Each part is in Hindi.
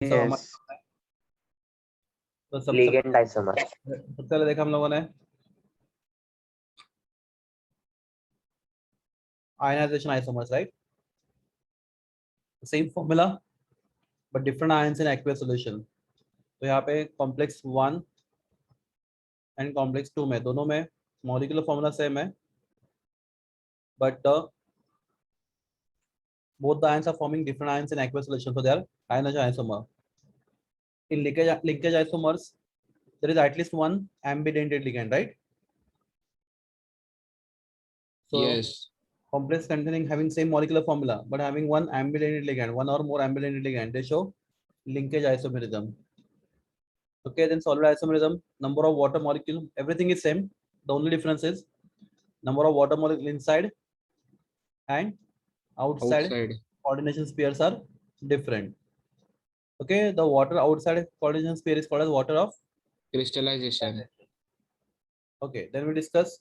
सब हमारे Yes. सामने है। तो सबसे Ligand isomer. पहले देखा हम लोगों ने ionization isomers, right? Same formula but different ions in aqueous solution. तो यहाँ पे कॉम्प्लेक्स 1 एंड कॉम्प्लेक्स 2 में दोनों में मॉलिक्यूलर फॉर्मूला सेम है, but both the ions are forming different ions in aqueous solution, so they are ionized isomer. In linkage isomers, there is at least one ambidentate ligand, right? So Yes. complex containing having same molecular formula but having one ambidentate ligand, one or more ambidentate ligand, they show linkage isomerism. Okay, then solid isomerism, number of water molecule, everything is same. The only difference is number of water molecule inside and outside coordination spheres are different. Okay, the water outside coordination sphere is called as water of Crystallization. Okay, then we discuss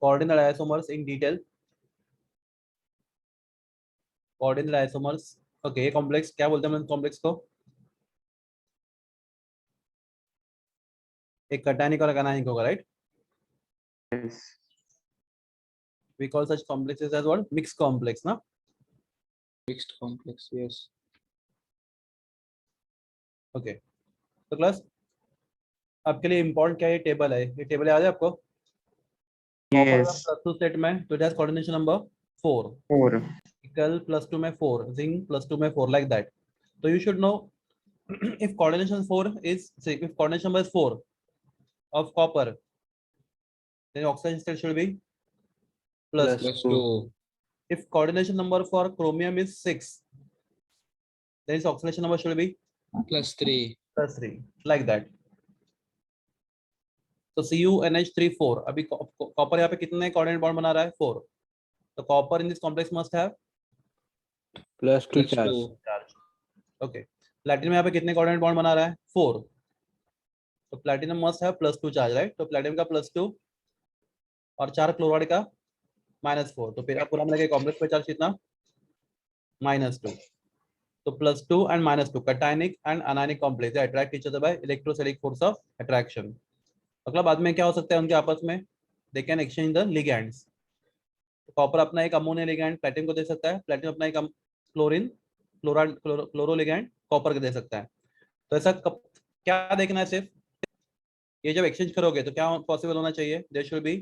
coordinate isomers in detail. Coordinate isomers. Okay, complex क्या बोलते हैं हम complex को? एक cationic और anionic होगा, right? Yes. We call such complexes as what? Mixed complex, ना? Mixed complex. Yes. Okay. तो क्लास आपके लिए इम्पोर्टेंट क्या है? ये टेबल है, ये टेबल याद है आपको? Yes. +2 सेट में तो इट हैज कोऑर्डिनेशन नंबर 4, 4. निकल +2 में 4, जिंक +2 में 4, लाइक दैट. तो you should know if coordination 4 is, say if coordination number is 4 of copper, then oxidation state should be +2. If coordination number for chromium is 6, then its oxidation number should be +3. +3, like that. तो CuNH3 4, अभी कॉपर यहाँ पे कितने कोऑर्डिनेट बॉन्ड बना रहा है? 4. तो copper in this complex must have +2 charge. Okay. Platinum यहाँ पे कितने कोऑर्डिनेट बॉन्ड बना रहा है? 4. तो platinum must have +2 charge, right? तो प्लैटिनम का +2 और 4 क्लोराइड का -4, तो फिर पूरा मिला के कॉम्प्लेक्स पे चार्ज कितना? -2. तो +2 and -2 cationic and anionic complex, they attract each other by electrostatic force of attraction. अगला बाद में क्या हो सकता है उनके आपस में? They can exchange the ligands. Copper अपना एक अमोनिया लिगैंड प्लैटिनम को दे सकता है, प्लैटिनम अपना एक क्लोरीन क्लोरो लिगैंड कॉपर को दे सकता है. तो ऐसा क्या देखना है? सिर्फ ये जब एक्सचेंज करोगे तो क्या पॉसिबल होना चाहिए? There should be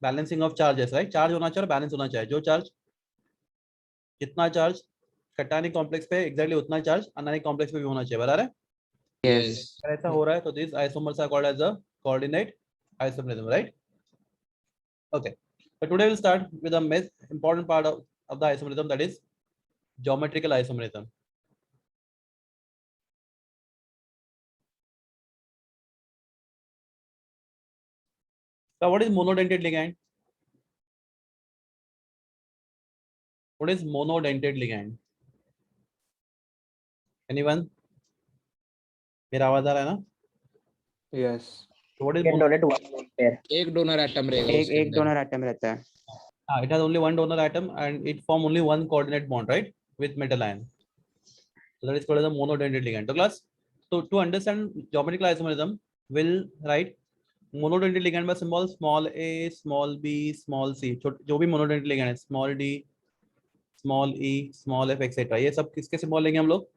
balancing of charges, right? Charge होना चाहिए और बैलेंस होना चाहिए. जो चार्ज, जितना चार्ज कैटायनिक कॉम्प्लेक्स पे एग्जैक्टली उतना चार्ज अनायनिक कॉम्प्लेक्स पे भी होना चाहिए, बराबर है? Yes. अगर ऐसा हो रहा है तो this isomers are called as a coordinate isomerism, right? Okay, so today we'll start with the most important part of the isomerism, that is geometrical isomerism. So what is monodentate ligand? What is monodentate ligand? Anyone? मेरा आवाज आ रहा है ना? Yes. So what is Can donate one lone pair. एक डोनर एटम रहेगा उसके एक अंदर. donor atom रहता है. it has only one donor atom and it form only one coordinate bond, right, with metal ion. So that is called as a monodentate ligand. So class, to understand geometrical isomerism, we'll write monodentate ligand by symbol small a, small b, small c. जो भी monodentate ligand है, small d, small e, small f, etc. ये सब किसके सिंबल लेंगे हम लोग?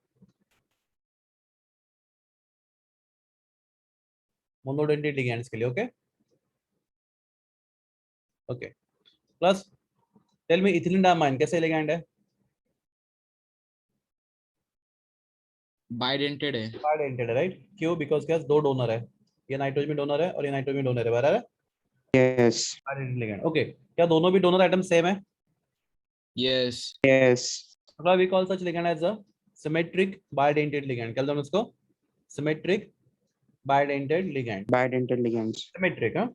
मोनोडेंटेट लिगैंड्स के लिए. Okay okay. Plus tell me ethylene diamine कैसे लिगैंड है? बाइडेंटेड है. बाइडेंटेड है, राइट? क्यों? बिकॉज क्या, दो डोनर है, ये नाइट्रोजन डोनर है और ये नाइट्रोजन डोनर है, बराबर है? Yes. Bidentate ligand. ओके, क्या दोनों भी डोनर एटम सेम है? Yes. Yes. अगला we call such ligand as a symmetric bidentate ligand. क्या बोलते हैं उसको? Symmetric bidentate ligand. Bidentate ligands. Symmetric, हाँ.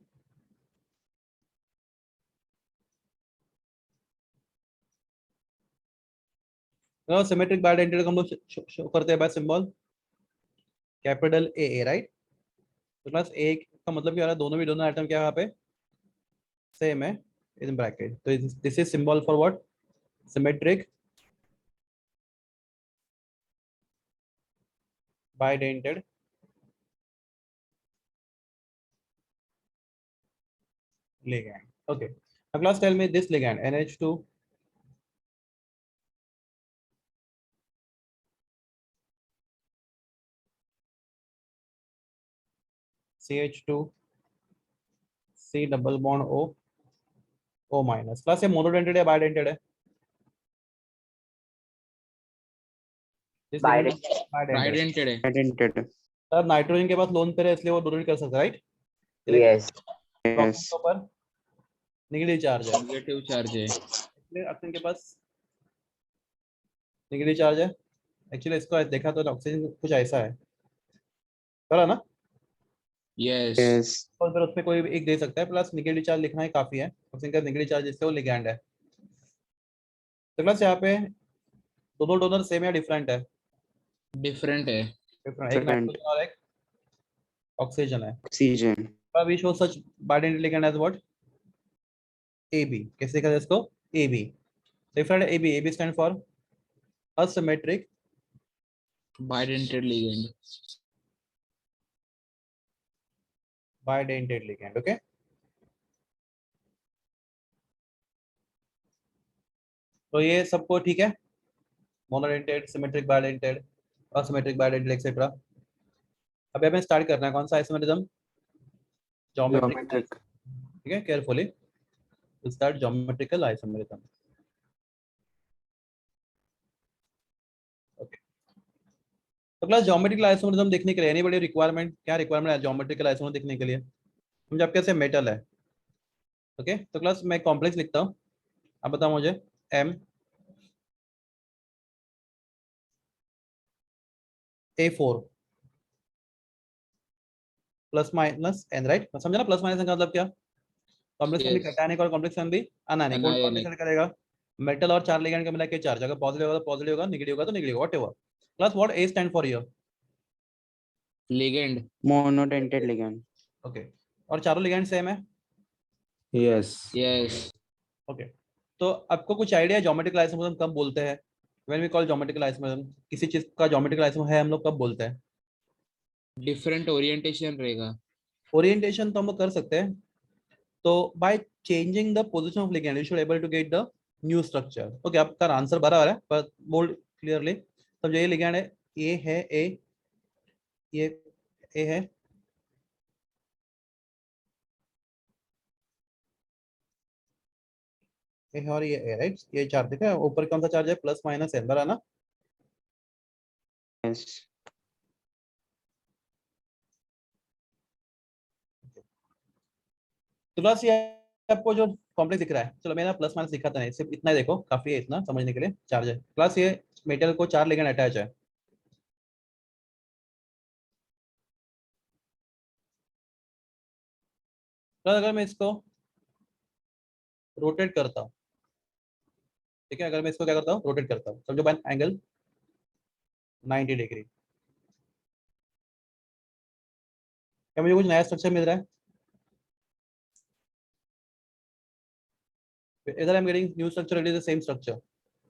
सिमेट्रिक बाइडेंटेड हम लोग शो करते हैं by symbol capital A, right? तो प्लस ए का मतलब क्या हो रहा है? दोनों भी डोनर एटम क्या है यहाँ पे? सेम है इन ब्रैकेट. तो this is symbol for what? Symmetric bidentate ligand. Okay. Now class, tell me this ligand NH2 CH2 C double bond O minus. Class ये मोनोडेंटेड है बाइडेंटेड है? Bidentate. Bidented है. Bidentate. सर नाइट्रोजन के पास लोन पे है इसलिए वो डोनेट कर सकता है, राइट? Yes. Oxygen Yes. के ऊपर नेगेटिव चार्ज है Negative charge है. इसलिए ऑक्सीजन के पास नेगेटिव चार्ज है. एक्चुअली इसको देखा तो ऑक्सीजन कुछ ऐसा है, करा ना? Yes. Yes. और फिर उसमें कोई भी एक दे सकता है, प्लस नेगेटिव चार्ज लिखना ही काफी है. ऑक्सीजन का नेगेटिव चार्ज इससे वो लिगैंड है. तो प्लस यहाँ पे दोनों डोनर सेम या डिफरेंट है? Different है. डिफरेंट. एक Different. नाइट्रोजन और एक ऑक्सीजन है. Oxygen. We show such bidentate ligand as what? AB. कैसे लिखा जाए इसको? AB. डिफरेंट है AB. AB stand for asymmetric Bidented ligand. bidentate ligand. Okay. तो ये सबको ठीक है, monodentate, symmetric bidentate, asymmetric bidentate etcetera. अब हमें स्टार्ट करना है कौन सा आइसोमेरिज्म? ज्योमेट्रिक. ठीक है, carefully start geometrical isomerism. Okay. तो क्लास ज्योमेट्रिकल आइसोमेरिज्म देखने के लिए एनीबॉडी रिक्वायरमेंट, क्या रिक्वायरमेंट है ज्योमेट्रिकल आइसोमेरिज्म देखने के लिए? हम जब कैसे मेटल है. ओके. तो क्लास मैं कॉम्प्लेक्स लिखता हूँ, अब बताओ मुझे. M A4 plus minus N, right? समझा ना? प्लस माइनस का मतलब क्या? कॉम्प्लेक्स में भी Yes. कैटायनिक और कॉम्प्लेक्स में भी अनायनिक. कौन कौन Anionic. डिसाइड करेगा? मेटल और चार लिगैंड का मिला के चार्ज. अगर पॉजिटिव होगा तो पॉजिटिव होगा, नेगेटिव होगा तो negative, whatever. Plus what A stand for here? Ligand. Monodentate ligand. Okay. और चारों लिगैंड सेम है? Yes. Yes. ओके. तो आपको कुछ आइडिया ज्योमेट्रिकल आइसोमेरिज्म कब बोलते हैं? When we call geometrical isomerism, किसी चीज का ज्योमेट्रिकल आइसोमेरिज्म है हम लोग कब बोलते हैं? Different orientation रहेगा. ओरिएंटेशन तो हम लोग कर सकते हैं. तो by changing the position of ligand you should able to get the new structure. Okay. आपका आंसर बराबर है, पर बोल्ड क्लियरली समझो. ये लिगैंड है, ये है ए, ये ए है, ए है और ये ए, राइट? ये चार देखा ऊपर कौन सा चार्ज है? प्लस माइनस एन, बराबर ना? Yes. तो बस ये आपको जो कॉम्प्लेक्स दिख रहा है, चलो मैंने प्लस माइनस दिखाता नहीं, सिर्फ इतना ही देखो, काफी है इतना समझने के लिए. चार्ज है प्लस, ये मेटल को चार लिगैंड अटैच है. तो अगर मैं इसको रोटेट करता हूँ, ठीक है, अगर मैं इसको क्या करता हूँ, रोटेट करता हूँ, समझो बाय एंगल 90 डिग्री, क्या मुझे कुछ नया स्ट्रक्चर मिल रहा है? इधर I am getting new structure, it is the same structure.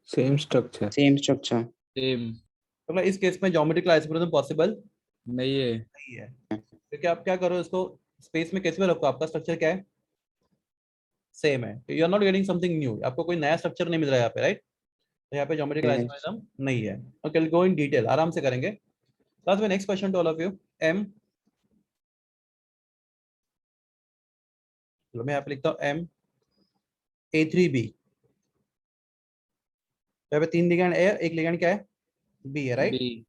Same structure. Same structure. Same. तो मतलब इस केस में ज्योमेट्रिकल आइसोमेरिज्म पॉसिबल नहीं है. नहीं है. क्योंकि आप क्या करो, इसको स्पेस में कैसे में रखो, आपका स्ट्रक्चर क्या है? सेम है. You are not getting something new, आपको कोई नया स्ट्रक्चर नहीं मिल रहा है यहाँ पे, राइट? तो यहाँ पे ज्योमेट्रिकल Yes. आइसोमेरिज्म नहीं है. ओके, गो इन डिटेल, आराम से करेंगे. That's my next question to all of you. M, चलो मैं यहाँ पे लिखता हूँ M A3B. तो यहाँ पे तीन लिगैंड है, एक लिगैंड क्या है? B है, राइट? B.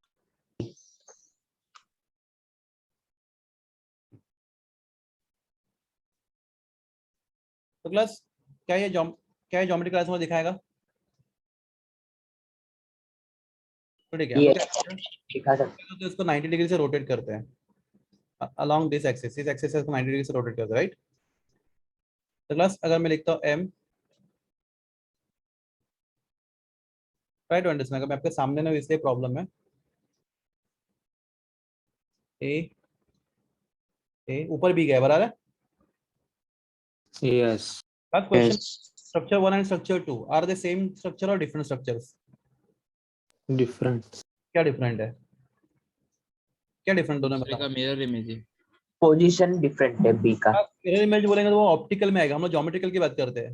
तो क्लास क्या ये क्या ज्योमेट्रिकल आइसोमेरिज्म दिखाएगा? तो ठीक है, हम लोग क्या करते हैं? दिखा सकते तो इसको 90 डिग्री से रोटेट करते हैं along this axis, इस एक्सिस से इसको 90 डिग्री से रोटेट करते हैं, राइट? तो क्लास अगर मैं लिखता हूँ M, ट्राई टू अंडरस्टैंड, अगर मैं आपके सामने ना, इसलिए प्रॉब्लम है. ए ऊपर B गया, बराबर है? Yes. Last question. Yes. Structure 1 and structure 2 are the same structure or different structures? Different. क्या डिफरेंट है? क्या डिफरेंट दोनों में दूसरे बताओ? का मिरर इमेज है। पोजीशन डिफरेंट है बी का। मिरर इमेज बोलेंगे तो वो ऑप्टिकल में आएगा, हम लोग ज्योमेट्रिकल की बात करते हैं,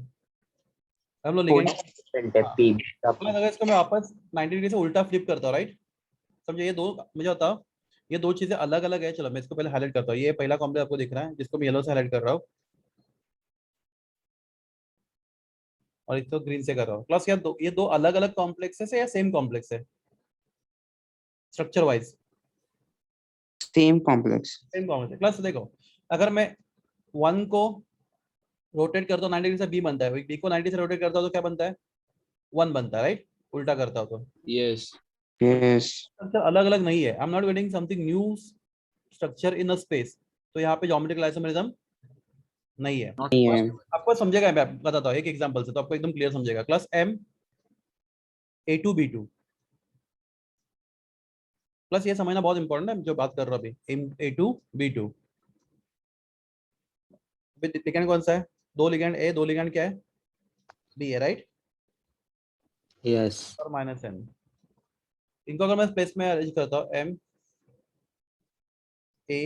हम लोग लिखेंगे। पोजीशन डिफरेंट है हाँ। पी का। तो अगर इसको मैं वापस 90 डिग्री से उल्टा फ्लिप करता हूँ, राइट, समझो ये दो, मुझे बताओ ये दो चीजें अलग अलग है। चलो मैं इसको पहले हाईलाइट करता हूँ, ये पहला कॉम्प्लेक्स आपको दिख रहा है जिसको मैं येलो से हाईलाइट कर रहा हूँ और इसको ग्रीन से कर रहा हूँ। प्लस ये दो अलग अलग कॉम्प्लेक्सेस है या सेम कॉम्प्लेक्स है structure wise? Same complex. Same complex है। प्लस देखो, अगर मैं 1 को रोटेट करता हूँ 90 डिग्री से बी बनता है, बी को 90 से रोटेट करता हूँ तो क्या बनता है? 1 बनता है, राइट, उल्टा करता हूँ तो। Yes yes. स्ट्रक्चर अलग अलग नहीं है, I am not getting something new structure in a space, तो यहाँ पे ज्योमेट्रिकल आइसोमेरिज्म नहीं है। नॉट नहीं है। आपको समझेगा, मैं बताता हूँ एक एग्जांपल से तो आपको एकदम क्लियर समझेगा। Class M A2 B2, plus ये समझना बहुत इंपॉर्टेंट है जो बात कर रहा हूँ अभी, एम A2 B2 लिगेंड कौन सा है? दो लिगेंड ए, दो लिगेंड क्या है? बी है, राइट, Yes. और माइनस एन। इनको अगर मैं स्पेस में अरेंज करता हूँ M A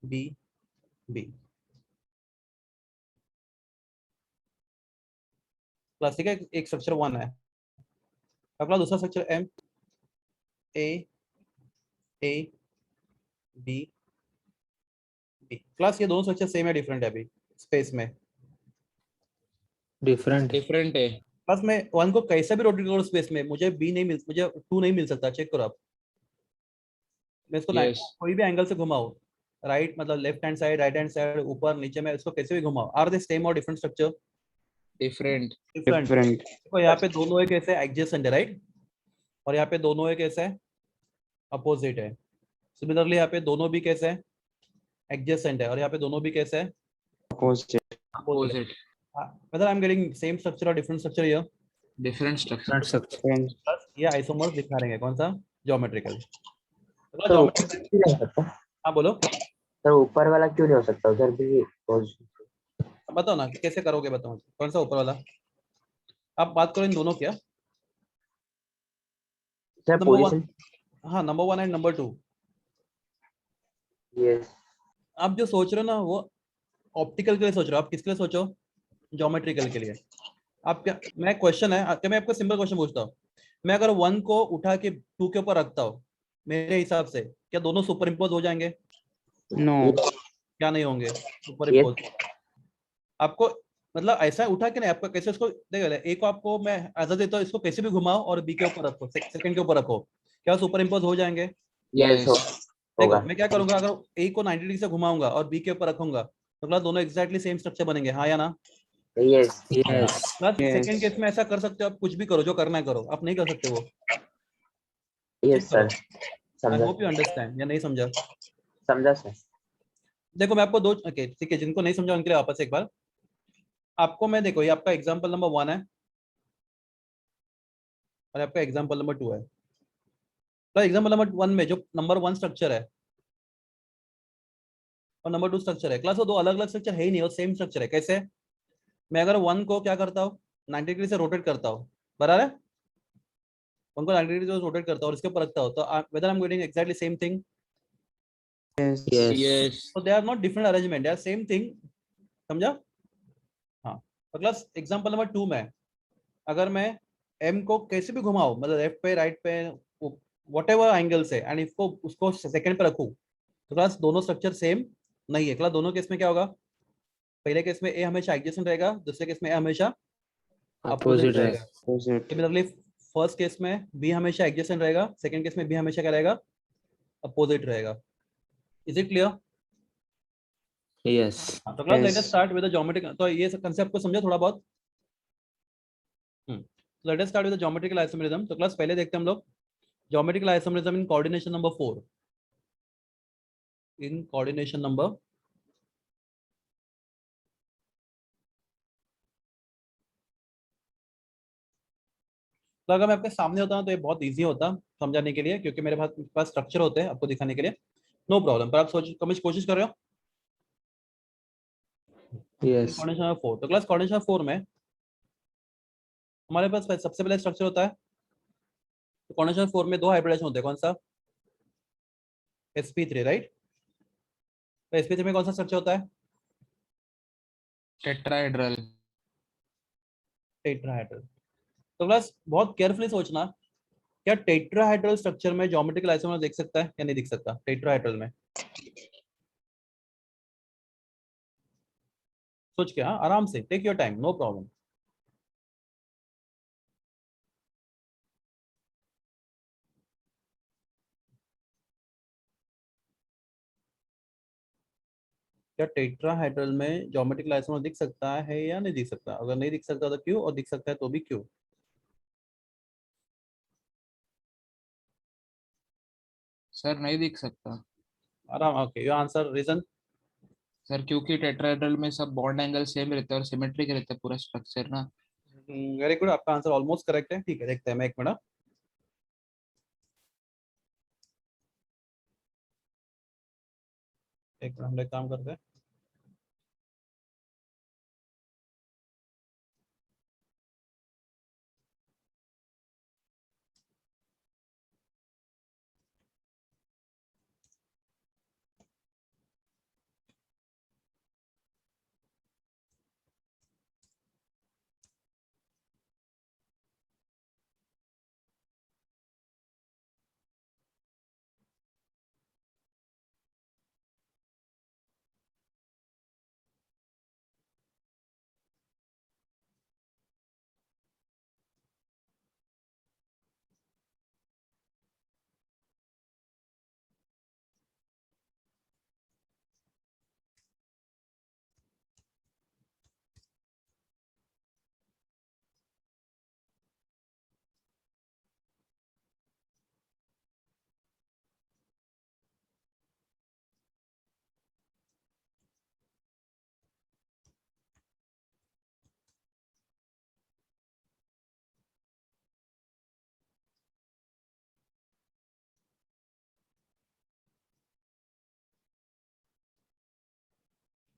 B B plus, ठीक है, एक स्ट्रक्चर 1 है। अगला दूसरा structure M A B B, class ये दोनों स्ट्रक्चर सेम है डिफरेंट है अभी स्पेस में? Different. डिफरेंट है। प्लस मैं 1 को कैसे भी रोटेट करूँ स्पेस में, मुझे बी नहीं मिल, मुझे 2 नहीं मिल सकता। चेक करो आप, मैं इसको यस कोई भी एंगल से घुमाऊं, राइट मतलब left hand side, right hand side, ऊपर नीचे, मैं इसको कैसे भी घुमाऊं, आर दे सेम और different structure? Different. Different. Different. देखो यहाँ पे दोनों एक ऐसे एडजेसेंट है, राइट, और यहाँ पे दोनों एक ऐसे अपोजिट है। सिमिलरली यहाँ पे दोनों भी कैसे है? एडजेसेंट है, और यहाँ पे दोनों भी कैसे है? Opposite. Opposite. Opposite. whether I'm getting same structure or different structure here? Different structure. Different structure. Plus ये आइसोमर्स दिखा रहेंगे कौन सा? ज्योमेट्रिकल। तो ऊपर ज्योमेट्रिकल, क्यों नहीं हो सकता? हाँ बोलो, तो ऊपर वाला क्यों नहीं हो सकता? उधर भी पोजीशन। बताओ ना कैसे करोगे, बताओ कौन सा ऊपर वाला? आप बात करो इन दोनों क्या, सर नंबर 1, पोजीशन। हाँ नंबर 1 एंड नंबर 2। यस। आप जो सोच रहे हो ना वो ऑप्टिकल के लिए सोच रहे हो, आप किसके लिए सोचो? ज्योमेट्रिकल के लिए। आप क्या, मैं क्वेश्चन है क्या, मैं आपको सिंपल क्वेश्चन पूछता हूँ, मैं अगर 1 को उठा के 2 के ऊपर रखता हूँ, मेरे हिसाब से क्या दोनों सुपर इम्पोज हो जाएंगे? नो। क्या नहीं होंगे सुपर यस। इम्पोज? आपको मतलब ऐसा उठा के नहीं, आपको कैसे उसको देखो, एक को आपको मैं आजाद देता हूँ, इसको कैसे भी घुमाओ और बी के ऊपर रखो, सेकंड के ऊपर रखो, क्या सुपर इम्पोज हो जाएंगे? यस यस देखो होगा। मैं क्या करूंगा, अगर ए को 90 डिग्री से घुमाऊंगा और बी के ऊपर रखूंगा तो मतलब दोनों एक्जैक्टली सेम स्ट्रक्चर बनेंगे, हाँ या ना? Yes. Yes. Plus Yes. Second case में ऐसा कर सकते हो, आप कुछ भी करो, जो करना है करो, आप नहीं कर सकते वो। चेक यस करो, सर। आई समझा। होप यू अंडरस्टैंड या नहीं समझा? समझा सर। देखो मैं आपको दो, ओके ठीक है, जिनको नहीं समझा उनके लिए वापस एक बार आपको मैं, देखो ये आपका एग्जांपल नंबर 1 है और आपका एग्जांपल नंबर 2 है। तो एग्जांपल नंबर 1 में जो नंबर 1 स्ट्रक्चर है और नंबर 2 स्ट्रक्चर है, क्लास वो दो अलग अलग स्ट्रक्चर है ही नहीं, वो सेम स्ट्रक्चर है। कैसे? मैं अगर 1 को क्या करता हूँ 90 डिग्री से रोटेट करता हूँ, बराबर है, 1 को 90 डिग्री से रोटेट करता हूँ और इसके ऊपर रखता हूँ, तो whether I am getting exactly same thing, yes. Yes. Yes so they are not different arrangement, they are same thing, समझा? हाँ। तो क्लास एग्जांपल नंबर 2 में अगर मैं m को कैसे भी घुमाऊं, मतलब लेफ्ट पे राइट पे वट एवर एंगल से, एंड इसको उसको सेकंड पे रखूं, तो क्लास दोनों स्ट्रक्चर सेम नहीं है। क्लास दोनों केस में क्या होगा, पहले केस में ए हमेशा एडजेसेंट रहेगा, दूसरे केस में ए हमेशा अपोजिट Opposite रहेगा। रहेगा. अपोजिट। सिमिलरली फर्स्ट केस में बी हमेशा एडजेसेंट रहेगा, सेकंड केस में बी हमेशा क्या रहेगा? अपोजिट रहेगा। Is it clear? Yes. हाँ, तो class let us yes. Start with the geometric, तो ये कांसेप्ट को समझा थोड़ा बहुत? Let us start with the geometrical isomerism. तो क्लास पहले देखते हैं हम लोग geometrical isomerism in coordination number 4, in coordination number तो अगर मैं आपके सामने होता हूँ तो ये बहुत इजी होता समझाने के लिए, क्योंकि मेरे पास स्ट्रक्चर होते हैं आपको दिखाने के लिए, नो प्रॉब्लम। पर आप सोच कोशिश कर रहे हो। Yes. कोऑर्डिनेशन नंबर 4, तो क्लास कोऑर्डिनेशन नंबर 4 में हमारे पास सबसे पहले स्ट्रक्चर होता है तो कॉन्डेंसेशन 4 में 2 हाइब्रिडेशन होते हैं, कौन सा? sp3, right? तो sp3 में कौन सा स्ट्रक्चर होता है? टेट्राहेड्रल। टेट्राहेड्रल। तो प्लस बहुत केयरफुली सोचना, क्या टेट्राहेड्रल स्ट्रक्चर में ज्योमेट्रिकल आइसोमर दिख सकता है या नहीं दिख सकता टेट्राहेड्रल में? सोच के, हाँ, आराम से, take your time, no problem. क्या टेट्राहेड्रल में ज्योमेट्रिकल आइसोमर दिख सकता है या नहीं दिख सकता? अगर नहीं दिख सकता तो क्यों, और दिख सकता है तो भी क्यों? सर नहीं दिख सकता आराम, okay, your answer, reason? Sir, क्योंकि टेट्राहेड्रल में सब बॉन्ड एंगल सेम रहता है और सिमेट्रिक रहता है पूरा स्ट्रक्चर ना। वेरी गुड, आपका आंसर ऑलमोस्ट करेक्ट है। ठीक है, देखते हैं, मैं एक मिनट। एक मिनट, हम लोग काम करते हैं।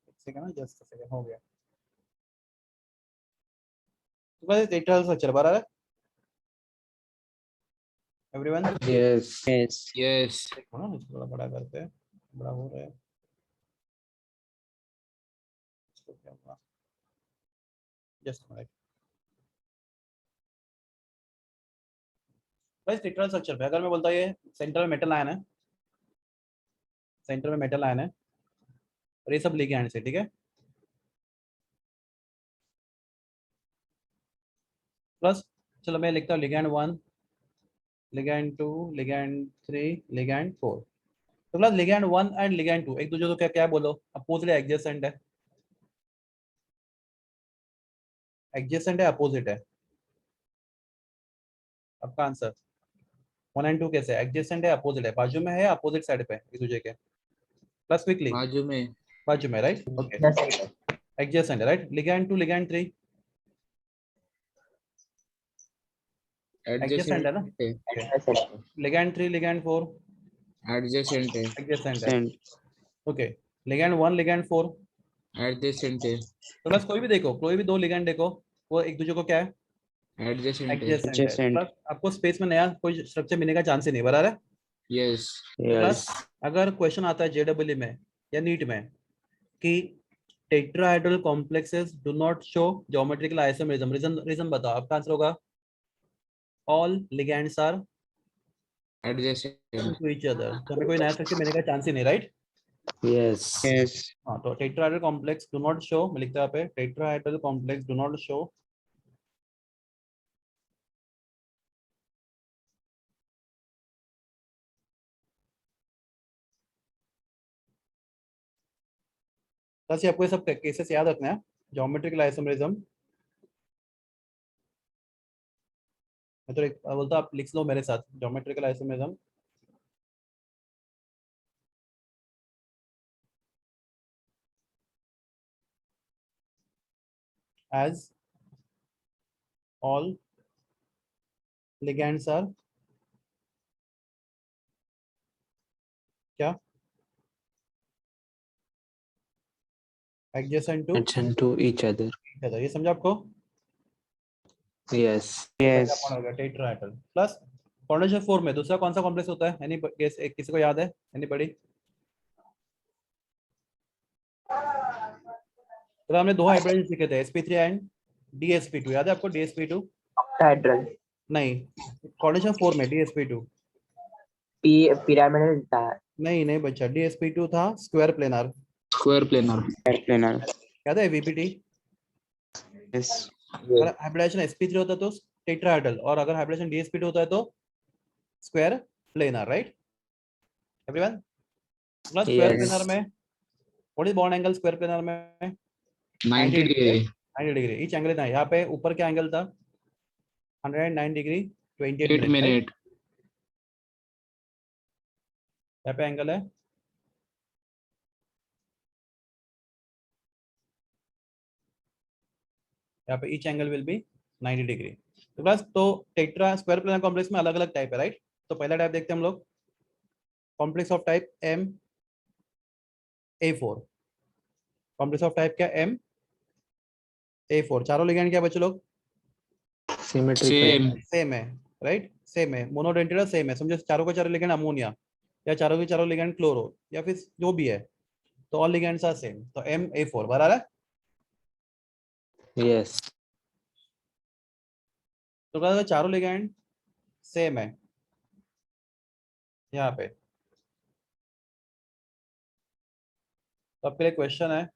एक सेकंड, जस्ट सेकंड, हो गया। तो बस टेट्राहेड्रल स्ट्रक्चर बराबर है एवरीवन? Yes. Yes. यस। देखो ना, इसको थोड़ा बड़ा करते हैं, बड़ा हो रहा है, इसको क्या हुआ, जस्ट मिनट। बस टेट्राहेड्रल स्ट्रक्चर पे अगर मैं बोलता हूँ ये सेंटर में मेटल आयन है, सेंटर में मेटल आयन है, और ये सब लिगैंड से, ठीक है? प्लस, चलो मैं लिखता हूँ लिगैंड 1, लिगैंड 2, लिगैंड 3, लिगैंड 4। तो प्लस लिगैंड 1 एंड लिगैंड 2 एक दूसरे को क्या क्या बोलो, अपोजिट है, एडजेसेंट है? एडजेसेंट है, अपोजिट है? आपका आंसर 1 एंड 2 कैसे, एडजेसेंट है, अपोजिट है, बाजू में है, अपोजिट साइड पे एक दूसरे के? प्लस क्विकली, बाजू में। बाजू में, राइट? ओके, एडजेसेंट है, राइट? लिगैंड 2, लिगैंड 3 एडजेसेंट है ना? एडजेसेंट है। लिगैंड 3, लिगैंड 4 एडजेसेंट है। एडजेसेंट है। Send. Okay, ligand 1, ligand 4 adjacent है। तो प्लस कोई भी देखो, कोई भी दो लिगैंड देखो, वो एक दूसरे को क्या है, एडजेसेंट है। एडजेसेंट है। Adjacent. प्लस आपको स्पेस में नया कोई स्ट्रक्चर मिलने का चांस ही नहीं, बराबर है? यस। Plus Yes. अगर क्वेश्चन आता है जेडब्ल्यू में या नीट में कि tetrahedral complexes do not show geometrical isomerism, reason, reason बताओ, आपका आंसर होगा all ligands are adjacent. To each other, तो हमें कोई नया स्ट्रक्चर मिलने का चांस ही नहीं, राइट? Yes. Yes. हाँ, तो tetrahedral complex do not show, मैं लिखता हूँ यहाँ पे, tetrahedral complex do not show बस, ये आपको ये सब केसेस याद रखना है। ज्योमेट्रिकल आइसोमेरिज्म, मैं तो एक बोलता हूँ, आप लिख लो मेरे साथ, geometrical isomerism as all ligands are क्या, adjacent to Adjacent to each other. each other, ये समझा आपको? Yes. पहला Yes. पॉइंट हो गया टेट्राहेड्रल। प्लस कोऑर्डिनेशन 4 में दूसरा कौन सा कॉम्प्लेक्स होता है? एनी गेस, किसी को याद है? एनीबॉडी? तो हमने दो हाइब्रिड सीखे थे, sp3 एंड dsp2, याद है आपको dsp2? ऑक्टाहेड्रल, नहीं, कोऑर्डिनेशन 4 में dsp2 पिरामिडल था। नहीं बच्चा, dsp2 था square planar, square planar. Planar. याद है vpt? यस। अगर हाइब्रिडेशन sp3 होता है तो टेट्राहेड्रल, और अगर हाइब्रिडेशन dsp2 होता है तो square planar, right everyone? Plus square Yes. Planar में what is bond angle square planar में? 90 डिग्री। 90 डिग्री। ईच एंगल था, यहाँ पे ऊपर क्या एंगल था? 109 डिग्री 28 8 मिनट। मिनट। यहाँ पे एंगल है यहाँ पे, each angle will be 90 degree. तो बस, तो टेट्रा स्क्वायर प्लेनर कॉम्प्लेक्स में अलग अलग टाइप है, राइट? तो पहला टाइप देखते हैं हम लोग, complex of type M A4। Complex of type क्या? M A4। चारों लिगेंड क्या बच्चे लोग? सेम। सेम है, राइट? सेम है, मोनोडेंटेड सेम है, समझो चारों के चारों लिगेंड अमोनिया, या चारों के चारों लिगेंड क्लोरो, या फिर जो भी है, तो ऑल लिगेंड्स आर सेम। तो MA4 बराबर है। यस। तो क्या चारों लिगेंड सेम है यहाँ पे। तो आपके लिए क्वेश्चन है,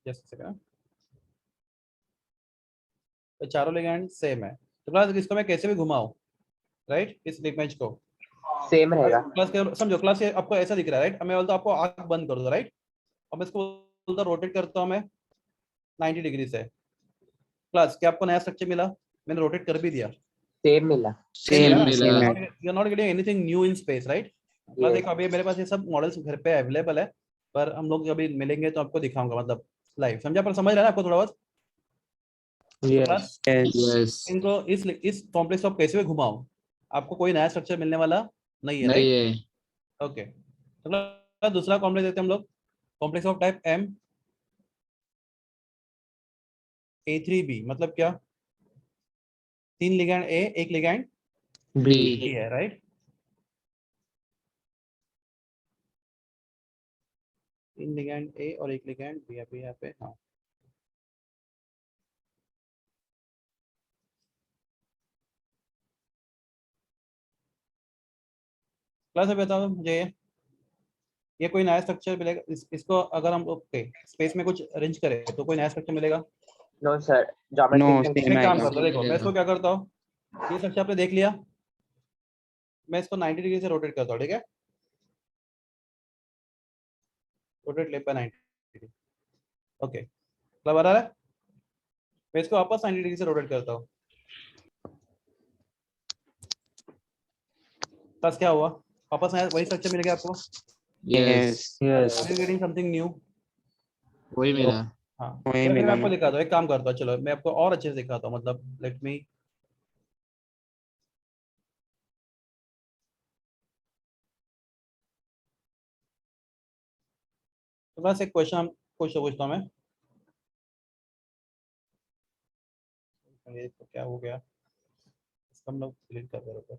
जस्ट सेकंड, तो चारों लिगेंड सेम है, तो क्लास इसको मैं कैसे भी घुमाऊं, राइट, इस इमेज को सेम रहेगा। क्लास के समझो, क्लास के आपको ऐसा दिख रहा है, राइट? मैं बोलता हूं आपको आंख बंद कर दो, राइट? अब मैं इसको बोलता रोटेट करता हूं मैं 90 डिग्री से। क्लास क्या आपको नया स्ट्रक्चर मिला? मैंने रोटेट कर भी दिया, सेम मिला। सेम मिला। You are not getting anything new in space, right? Class देखो, अभी मेरे पास ये सब मॉडल्स घर पे अवेलेबल है, पर हम लोग जब मिलेंगे तो आपको दिखाऊंगा, मतलब लाइव, समझा? पर समझ रहा है आपको थोड़ा बहुत? यस। यस। इनको इस कॉम्प्लेक्स को आप कैसे भी घुमाओ, आपको कोई नया स्ट्रक्चर मिलने वाला नहीं है, नहीं राइट? है। ओके, तो दूसरा कॉम्प्लेक्स देखते हैं हम लोग, complex of type M A3B। मतलब क्या? 3 ligand A, 1 ligand B. B है, राइट? 3 लिगैंड A और 1 लिगैंड B है यहाँ पे। हाँ, क्लास में बताओ मुझे, ये कोई नया स्ट्रक्चर मिलेगा? इसको अगर हम ओके स्पेस में कुछ अरेंज करें तो कोई नया स्ट्रक्चर मिलेगा? No sir, No, geometric same एक काम आएगा। करता हूँ, देखो मैं इसको क्या करता हूँ, ये स्ट्रक्चर आपने देख लिया, मैं इसको 90 डिग्री से रोटेट करता हूँ, ठीक है? Rotate left by 90 degree. Okay, मतलब आ रहा है? मैं इसको वापस 90 डिग्री से रोटेट करता हूँ, बस क्या हुआ? वापस नया वही स्ट्रक्चर मिल गया आपको? Yes. Yes. Are you getting something new? वही मिला। हाँ, वही या फिर मैं मिला आपको ना। दिखाता हूँ, एक काम करता हूँ, चलो मैं आपको और अच्छे से दिखाता हूँ, मतलब लेट मी, तो बस एक क्वेश्चन पूछता हूँ मैं, ये तो क्या हो गया, इसको हम लोग डिलीट कर दे रहे थे।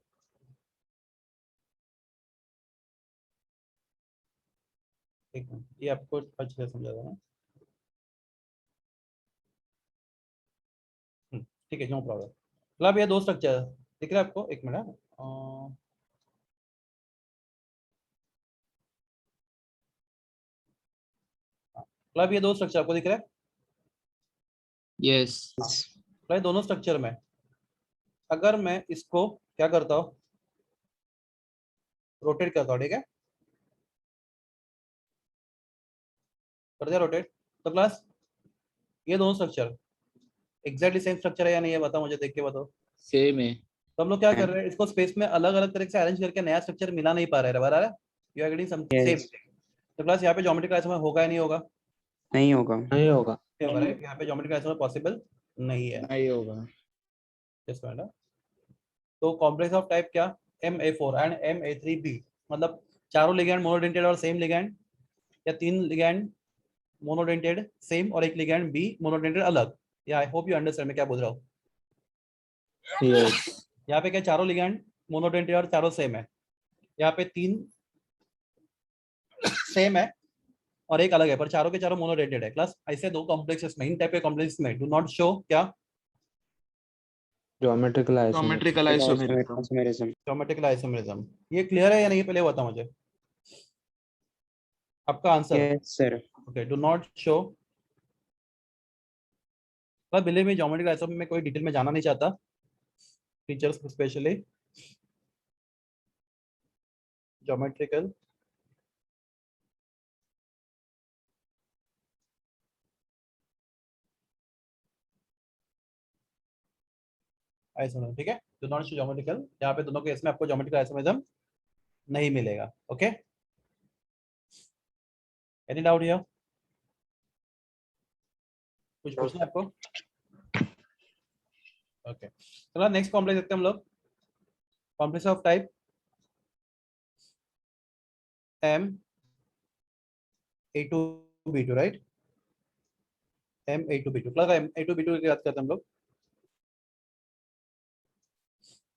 एक मिनट, ये आपको अच्छे से समझा था ना? ठीक है, नो प्रॉब्लम। मतलब ये दो स्ट्रक्चर दिख रहा है आपको? एक मिनट, मतलब ये दो स्ट्रक्चर आपको दिख रहा है? यस। मतलब ये दोनों स्ट्रक्चर में अगर मैं इसको क्या करता हूँ, रोटेट करता हूँ, ठीक है? कर दिया रोटेट, तो क्लास ये दोनों स्ट्रक्चर एग्जैक्टली सेम स्ट्रक्चर है या नहीं है, बताओ मुझे, देख के बताओ। सेम है। तो हम लोग क्या कर रहे हैं, इसको स्पेस में अलग अलग तरीके से अरेंज करके नया स्ट्रक्चर मिला नहीं पा रहे हैं, बराबर है? You are getting some same. Yes. तो क्लास यहाँ पे ज्योमेट्री क्लास में होगा या नहीं होगा? नहीं होगा। नहीं होगा। नहीं होगा, राइट? यहाँ पे ज्योमेट्री क्लास में पॉसिबल नहीं है। नहीं होगा। Just a minute. तो कॉम्प्लेक्स ऑफ टाइप क्या? MA4 एंड MA3B, मतलब चारों लिगैंड मोनोडेंटेड और सेम लिगैंड, या 3 लिगैंड मोनोडेंटेड सेम और 1 लिगैंड बी मोनोडेंटेड अलग? या आई होप यू अंडरस्टैंड मैं क्या बोल रहा हूँ। Yes. यहाँ पे क्या चारों लिगेंड मोनोडेंटेड और चारों सेम है, यहाँ पे 3 सेम है और एक अलग है, पर चारों के चारों मोनोडेंटेड है। क्लास ऐसे दो कॉम्प्लेक्सेस में, इन टाइप के कॉम्प्लेक्स में डू नॉट शो क्या Geometrical isomerism. Geometrical isomerism. Isomerism. Geometrical isomerism. ये क्लियर है या नहीं, पहले बता मुझे आपका answer. Yes, sir. Okay, do not show. पर बिलीव में ज्योमेट्रिकल आइसोमेरिज्म में कोई डिटेल में जाना नहीं चाहता, टीचर्स स्पेशली ज्योमेट्रिकल आइसोमेरिज्म। ठीक है, डू नॉट शो ज्योमेट्रिकल, यहाँ पे दोनों केस में आपको ज्योमेट्रिकल आइसोमेरिज्म नहीं मिलेगा। Okay, any doubt here? कुछ पूछना है आपको? ओके, चलो नेक्स्ट कॉम्प्लेक्स देखते हैं हम लोग। Complex of type M A2B2, right? M A2B2 plus M A2B2 की बात करते हैं हम लोग।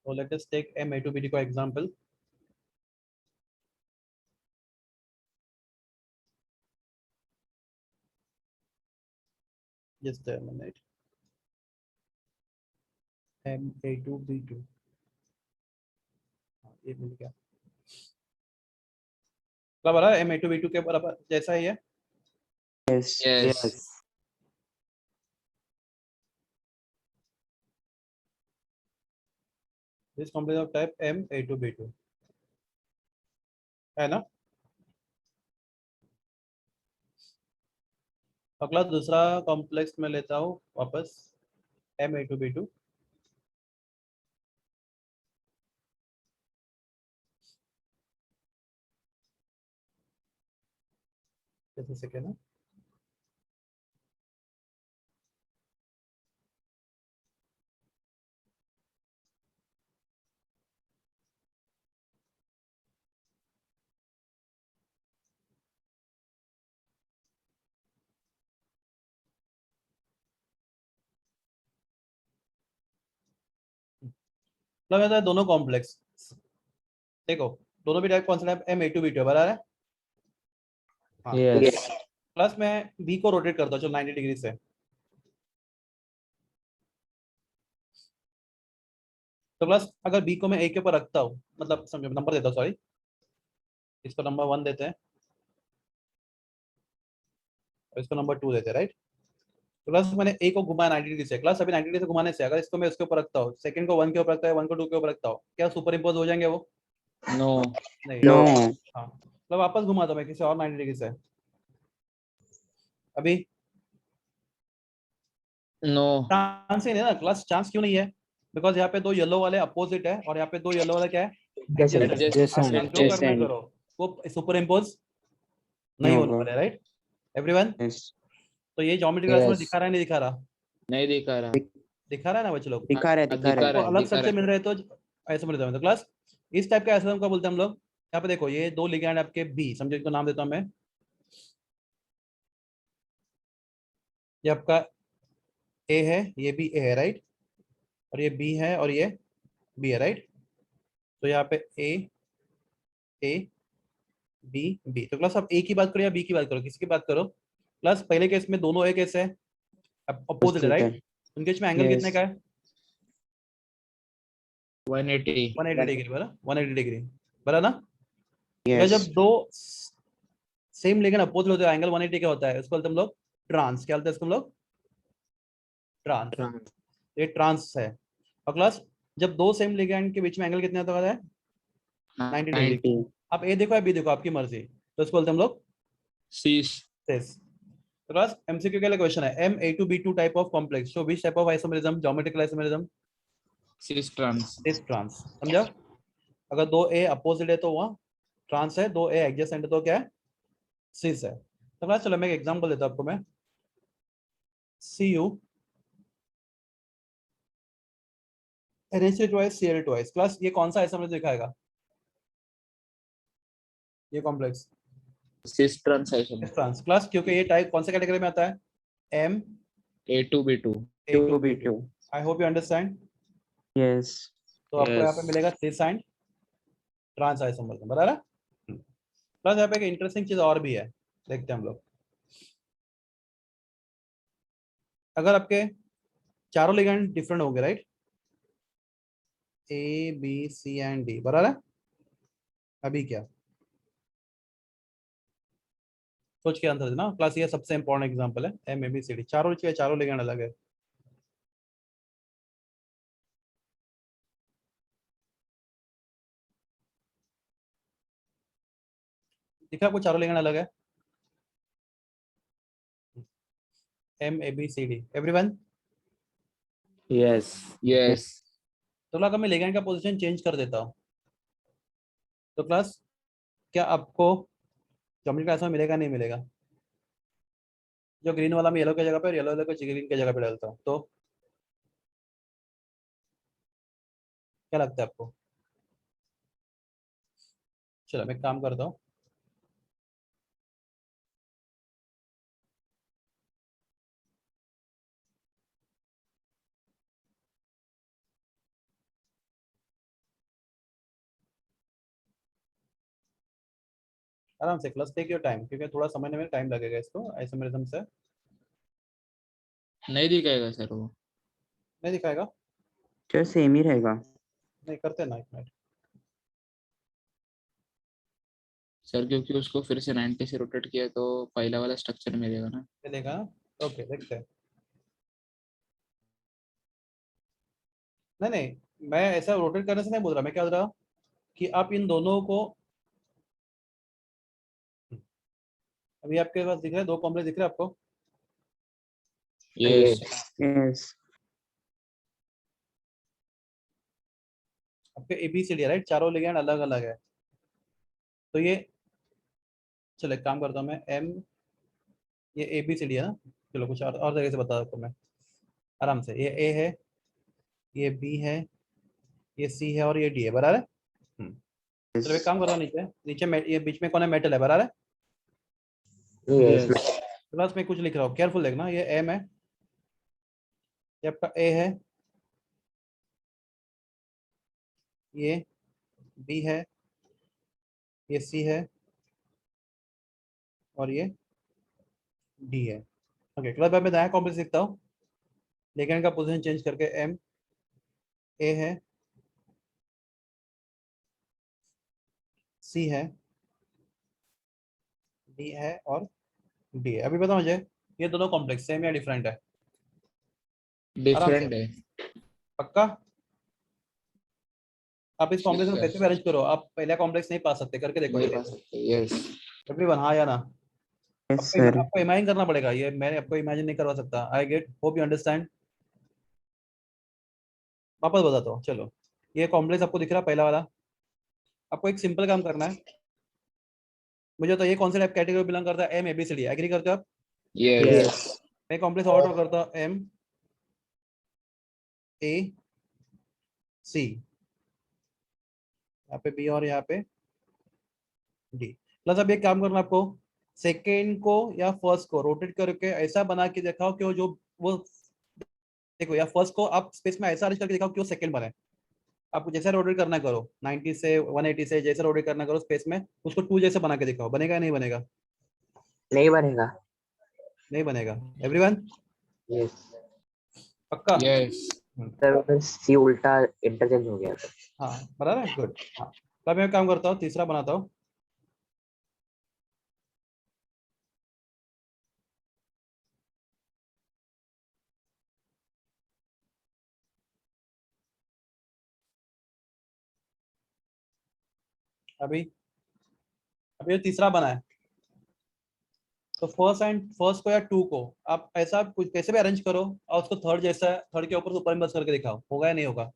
So let us take M A2B2 का example. Just a minute. M A2B2 ये मिल गया। क्या बराबर M A2B2 के बराबर जैसा ही है। Yes. Yes This complex of type M A2B2 है ना। अगला दूसरा कॉम्प्लेक्स में लेता हूँ वापस M A2B2। जैसे सेकेंड है मतलब दोनों कॉम्प्लेक्स देखो, दोनों भी टाइप कौन सा टाइप M A2B2 बराबर है। हाँ, Yes. प्लस मैं B को रोटेट करता हूँ चलो 90 डिग्री से। तो प्लस अगर B को मैं A के ऊपर रखता हूँ, मतलब समझो नंबर देता हूँ, सॉरी इसको नंबर 1 देते हैं और इसको नंबर 2 देते हैं, राइट? तो प्लस मैंने A को घुमाया 90 डिग्री से। क्लास अभी 90 डिग्री से घुमाने से अगर इसको मैं उसके ऊपर रखता हूँ, सेकंड को 1 के ऊपर रखता है, 1 को 2 के ऊपर रखता हूँ, क्या सुपर इम्पोज हो जाएंगे वो? नो नहीं। No. हाँ, तो वापस घुमाता हूँ मैं किसी और 90 डिग्री से। अभी नो चांस ही नहीं ना क्लास, चांस क्यों नहीं है? बिकॉज यहाँ पे दो येलो वाले अपोजिट है और यहाँ पे दो येलो वाला क्या है, Adjacent. adjacent। आप जो करना Adjacent. करो, वो सुपर इम्पोज नहीं नहीं होने होगा। वाले, राइट एवरीवन? Yes. तो ये ज्योमेट्रिक क्लास में Yes. दिखा रहा है नहीं दिखा रहा? नहीं दिखा रहा। दिखा रहा है ना बच्चे लोग? दिखा रहा है, दिखा रहा आपको है। अलग दिखा स्ट्रक्चर रहा मिल रहे हैं तो ऐसे मिल जाता है। तो क्लास इस टाइप का एल्गोरिथम का बोलते हैं हम लोग। यहाँ पे देखो ये दो लिगैंड आपके बी, समझो इनको नाम देता हूँ मैं, ये आपका ए है, ये भी ए है, राइट? और ये बी है और ये बी है, राइट? तो यहाँ पे ए ए बी बी। तो क्लास आप ए की बात करो या बी की बात करो, किसकी बात करो? प्लस पहले केस में दोनों ए केस है, अपोजिट है, Opposite राइट? है। उनके बीच में एंगल Yes. कितने का है? 180 180 डिग्री, बराबर 180 डिग्री, बराबर ना? तो Yes. जब दो सेम लेकिन अपोजिट होते हैं, एंगल 180 का होता है, उसको बोलते हैं हम लोग ट्रांस। क्या बोलते हैं इसको हम लोग? ट्रांस। Trans. ये ट्रांस है। और क्लास जब दो सेम लिगेंड के बीच में एंगल कितने होता है? 90 डिग्री। 90. आप ए देखो या बी देखो, आपकी मर्जी, तो इसको बोलते हैं हम लोग सीस सिस। तो क्लास एमसीक्यू के लिए क्वेश्चन है, M A2B2 type of complex show which type of isomerism, geometrical isomerism? Cis trans cis trans. समझा? अगर दो ए अपोजिट है तो वहाँ ट्रांस है, दो ए एडजेसेंट है तो क्या है? सिस है। तो क्लास चलो मैं एक एग्जांपल देता हूँ आपको मैं। CU NaCl twice Cl twice. Class ये कौन सा आइसोमेरिज्म दिखाएगा? ये कॉम्प्लेक्स सीस ट्रांस आइसोमेर सिस ट्रांस। क्लास क्योंकि ये टाइप कौन से कैटेगरी में आता है? M A2B2 A2B2। 2B2. I hope you understand. Yes. तो आपको यहाँ पे Yes. मिलेगा सिस एंड ट्रांस आइसोमर, बराबर है। प्लस यहाँ पे एक इंटरेस्टिंग चीज और भी है, देखते हैं हम लोग। अगर आपके चारों लिगेंड डिफरेंट होंगे, right, A B C and D, बराबर है। अभी क्या सोच के आंसर देना क्लास, ये सबसे इंपॉर्टेंट एग्जांपल है। M A B C D चारों चाहिए, चारों लिगेंड अलग है। दिखा आपको चारों लिगेंड अलग है, M A B C D, everyone. Yes. Yes. तो क्लास मैं लिगेंड का पोजीशन चेंज कर देता हूँ, तो क्लास क्या आपको ज्योमेट्री क्लास में मिलेगा, नहीं मिलेगा? जो ग्रीन वाला मैं येलो की जगह पे, येलो वाले को ग्रीन की जगह पे डालता हूँ, तो क्या लगता है आपको? चलो मैं एक काम करता हूँ, आराम से क्लास, टेक योर टाइम, क्योंकि थोड़ा समझने में टाइम लगेगा इसको आइसोमेरिज्म से। नहीं दिखाएगा सर वो। नहीं दिखाएगा, सर सेम ही रहेगा। नहीं करते ना, एक मिनट। सर क्योंकि उसको फिर से 90 से रोटेट किया तो पहला वाला स्ट्रक्चर मिलेगा ना। मिलेगा ना, ओके देखते हैं। नहीं नहीं, मैं ऐसा रोटेट करने से नहीं बोल रहा, मैं क्या बोल रहा हूँ कि आप इन दोनों को, अभी आपके पास दिख रहा है, दो कॉम्प्लेक्स दिख रहे हैं आपको। Yes. Yes. आपके A B C D, right, चारों लिगेंड अलग अलग है। तो ये, चलो एक काम करता हूँ मैं, एम, ये ए बी सी डी है ना, चलो कुछ और तरीके से बता देता हूँ मैं आराम से। ये ए है, ये बी है, ये सी है और ये डी है, बराबर है। चलो एक काम करो, नीचे नीचे ये बीच में कौन है, मेटल है, बराबर है। Yes. Yes. प्लस में कुछ लिख रहा हूँ, केयरफुल देखना, ये एम है, ये आपका ए है, ये बी है, ये सी है और ये डी है। ओके क्लब मैं नया कॉम्प्लेक्स लिखता हूँ, लेकिन का पोजीशन चेंज करके एम ए है, सी है, डी है और डी है। अभी बताओ मुझे, ये दोनों कॉम्प्लेक्स सेम या डिफरेंट है? आराम से, डिफरेंट है। पक्का? आप इस Yes, कॉम्प्लेक्स में sir. कैसे भी अरेंज करो, आप पहला कॉम्प्लेक्स नहीं पा सकते, करके देखो नहीं ये। पा सकते। Yes. एवरीवन हाँ या ना? Yes, sir. आपको इमेजिन करना पड़ेगा, ये मैं आपको इमेजिन नहीं करवा सकता। I get, hope you understand. वापस बताता हूँ, चलो। ये कॉम्प्लेक्स आपको दिख रहा है पहला वाला, आपको एक सिंपल काम करना है। मुझे तो ये कौन से टाइप कैटेगरी बिलोंग करता है, M A B C D, agree करते हो आप? Yes. Yes. मैं कॉम्प्लेक्स और ड्रॉ करता हूँ, एम ए सी, यहाँ पे बी और यहाँ पे डी। प्लस अब एक काम करना आपको, सेकेंड को या फर्स्ट को रोटेट करके ऐसा बना के दिखाओ कि वो जो वो, देखो या फर्स्ट को आप स्पेस में ऐसा अरेंज करके दिखाओ कि वो सेकेंड बने। आपको जैसे रोटेट करना करो, 90 से 180 से जैसे रोटेट करना करो स्पेस में, उसको टू जैसे बना के दिखाओ। बनेगा या नहीं बनेगा? नहीं बनेगा। नहीं बनेगा, एवरीवन Yes. पक्का? Yes. सर वो फिर सी उल्टा इंटरचेंज हो गया था। हाँ बराबर है, गुड। हाँ, तब मैं काम करता हूँ, तीसरा बनाता हूँ। अभी अभी ये तीसरा बना है, तो फर्स्ट को या टू को आप ऐसा कुछ कैसे भी अरेंज करो और उसको थर्ड जैसा, थर्ड के ऊपर से ऊपर में बस करके दिखाओ, होगा या नहीं होगा?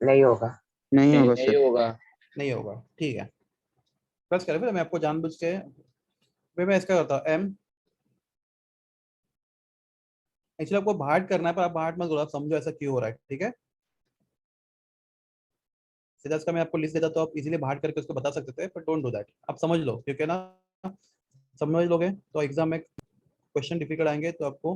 नहीं होगा। नहीं होगा नहीं सर। होगा। नहीं होगा, ठीक है। बस करें, फिर मैं आपको जानबूझ के, फिर मैं इसका करता हूँ एम, एक्चुअली आपको भाट करना है पर आप भाट मत करो, आप समझो ऐसा क्यों हो रहा है, ठीक है। सीधा इसका मैं आपको लिस्ट देता तो आप इजीली भाट करके उसको बता सकते थे, पर डोंट डू दैट। आप समझ लो, क्योंकि ना समझ लोगे तो एग्जाम में क्वेश्चन डिफिकल्ट आएंगे, तो आपको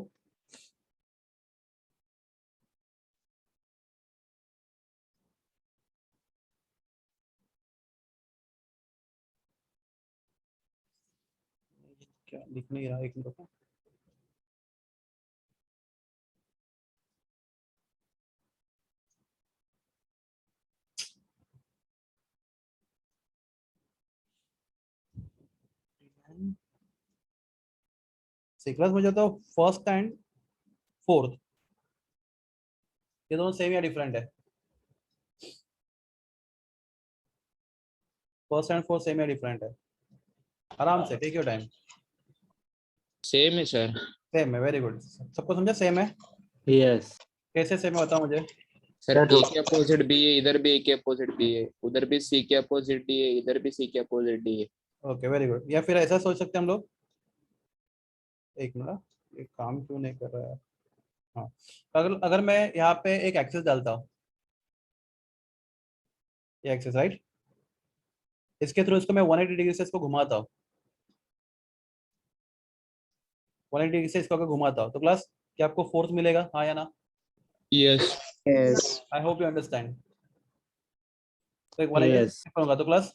क्या लिख नहीं रहा, एक मिनट रुको। सीक्वेंस मुझे तो फर्स्ट एंड फोर्थ ये दोनों सेम या डिफरेंट है? फर्स्ट एंड फोर्थ सेम या डिफरेंट है? आराम से टेक योर टाइम। सेम है सर। सेम है, वेरी गुड। सबको समझा सेम है? यस कैसे सेम है बताओ मुझे। सर Sir, ए के अपोजिट बी है, इधर भी ए के अपोजिट बी है, उधर भी सी के अपोजिट डी है, इधर भी सी के अपोजिट डी है। Okay very good. या फिर ऐसा सोच सकते हैं हम लोग, एक मिनट, ये काम क्यों नहीं कर रहा है? हाँ, अगर अगर मैं यहाँ पे एक एक्सेस डालता हूँ, ये एक्सेस राइट, इसके थ्रू इसको मैं 180 डिग्री से इसको घुमाता हूँ, 180 डिग्री से इसको अगर घुमाता हूँ तो क्लास क्या आपको फोर्स मिलेगा, हाँ या ना? Yes Yes. I hope you understand. तो एक 180 यस होगा तो क्लास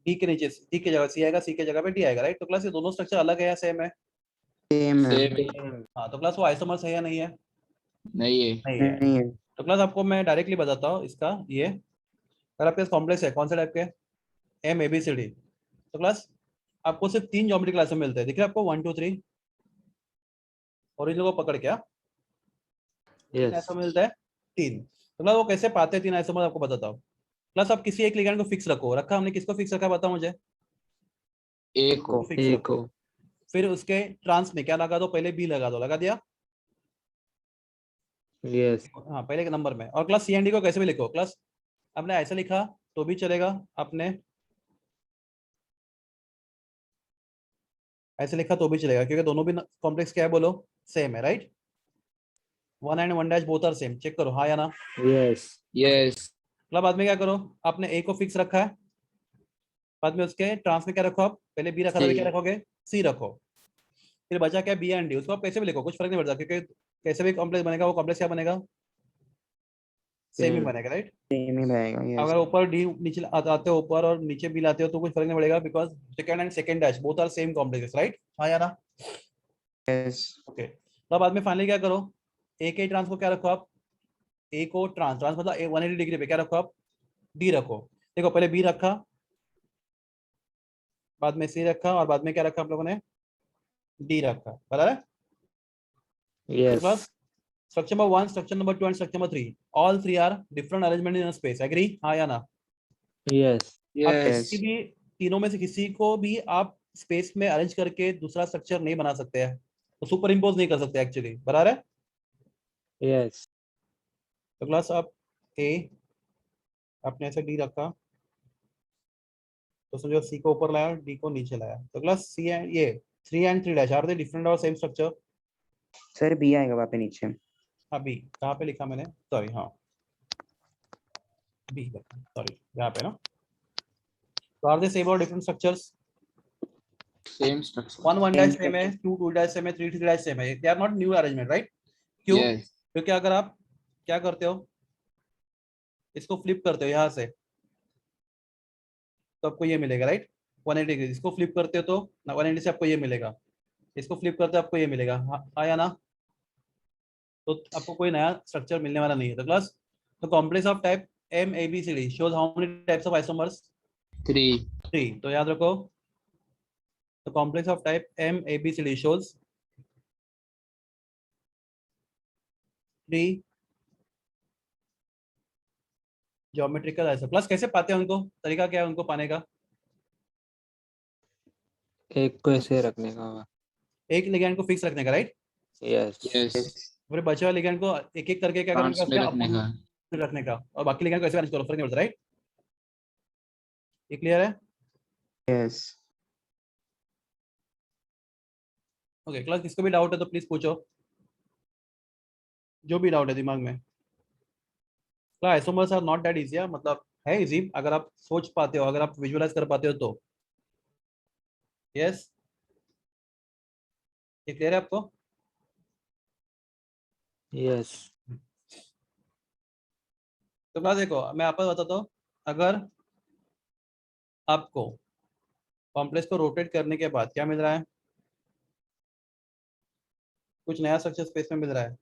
डी के नीचे डी की जगह सी आएगा, सी की जगह पे डी आएगा राइट। तो क्लास ये दोनों स्ट्रक्चर अलग है या सेम है? Same है। सेम है। हाँ, तो क्लास वो आइसोमर्स है या नहीं है? नहीं है। नहीं है। नहीं है। तो क्लास आपको मैं डायरेक्टली बताता हूँ इसका, ये अगर आपके पास कॉम्प्लेक्स है कौन से टाइप के, M A B C D, तो क्लास आपको सिर्फ 3 ज्योमेट्री क्लास में मिलते हैं। दिख रहा है आपको 1 2 3 ओरिजिनल को पकड़ के, यस ऐसा मिलता है 3। तो क्लास वो कैसे पाते हैं 3 आइसोमर आपको बताता हूँ। क्लास आप किसी एक लिगैंड को फिक्स रखो, रखा हमने, किसको फिक्स रखा बताओ मुझे? ए को को। फिक्स ए रखो। को फिर उसके ट्रांस में क्या लगा दो, पहले बी लगा दो, लगा दिया? यस हाँ, पहले के नंबर में। और क्लास सी एंड डी को कैसे भी लिखो, क्लास आपने ऐसे लिखा तो भी चलेगा, आपने ऐसे लिखा तो भी चलेगा, क्योंकि दोनों भी कॉम्प्लेक्स क्या है बोलो, सेम है right. 1 and 1 dash both are same, check करो हाँ या ना। यस यस मतलब बाद में क्या करो, आपने ए को फिक्स रखा है, बाद में उसके ट्रांस में क्या रखो आप, पहले बी रखा था, अभी क्या रखोगे, सी रखो। फिर बचा क्या, बी एंड डी, उसको आप कैसे भी लिखो कुछ फर्क नहीं पड़ता, क्योंकि कैसे भी कॉम्प्लेक्स बनेगा वो कॉम्प्लेक्स क्या बनेगा, सेम ही सेम बनेगा राइट। Same ही रहेगा। Yes. अगर ऊपर डी नीचे आते हो ऊपर और नीचे बी लाते हो तो कुछ फर्क नहीं पड़ेगा, because second and second dash both are same complex right, हाँ या ना? Yes. ओके, तो बाद में फाइनली क्या करो, ए के ट्रांस को क्या रखो आप, ए को ट्रांस ट्रांस मतलब 180 डिग्री पे क्या रखो आप, डी रखो। देखो पहले बी रखा, बाद में सी रखा, और बाद में क्या रखा आप लोगों ने, डी रखा, बराबर है? Yes structure number 1, structure number 2 and structure number 3, all 3 are different arrangement in space, agree हाँ या ना? यस आप यस किसी भी तीनों में से किसी को भी आप स्पेस में अरेंज करके दूसरा स्ट्रक्चर नहीं बना सकते हैं, तो सुपर इम्पोज नहीं कर सकते एक्चुअली, बराबर है? यस तो क्लास आप ए आपने ऐसे डी रखा, तो समझो सी को ऊपर लाया, डी को नीचे लाया, तो क्लास सी एंड ये 3 and 3 dash are they different और सेम स्ट्रक्चर? Sir B आएगा वहाँ पे नीचे। हाँ बी कहाँ पे लिखा मैंने, सॉरी हाँ बी, सॉरी यहाँ पे ना। तो आर दे सेम और different structures? Same 1 structure. 1 dash same है, 2 2 डैश सेम है, 3 3 डैश सेम है, they are not new arrangement right. क्यों? यस क्योंकि अगर आप क्या करते हो, इसको फ्लिप करते हो यहाँ से, तो आपको ये मिलेगा राइट, 180 डिग्री। इसको फ्लिप करते हो तो 180 से आपको ये मिलेगा, इसको फ्लिप करते हो आपको ये मिलेगा, हाँ या ना? तो आपको कोई नया स्ट्रक्चर मिलने वाला नहीं है। तो class the complex of type M A B C D shows how many types of isomers, 3 3। तो याद रखो, the complex of type M A B C D shows 3 geometrical isomers. Plus कैसे पाते हैं उनको, तरीका क्या है उनको पाने का? एक को ऐसे रखने का होगा एक लिगैंड को फिक्स रखने का राइट, यस यस फिर बचे हुए लिगैंड को एक एक करके क्या करने ट्रांस का, में उसके रखने का। अपोजिट रखने का, और बाकी लिगैंड को ऐसे अरेंज करो, फर्क नहीं पड़ता राइट। ये क्लियर है? Yes. ओके क्लास, किसको भी डाउट है तो प्लीज पूछो, जो भी डाउट है दिमाग में। Isomers are not that easy, मतलब है इजी अगर आप सोच पाते हो, अगर आप विजुअलाइज कर पाते हो तो। यस, ये क्लियर है आपको? यस तो क्लास देखो मैं आपको बताता हूँ, अगर आपको कॉम्प्लेक्स को रोटेट करने के बाद क्या मिल रहा है, कुछ नया स्ट्रक्चर स्पेस में मिल रहा है?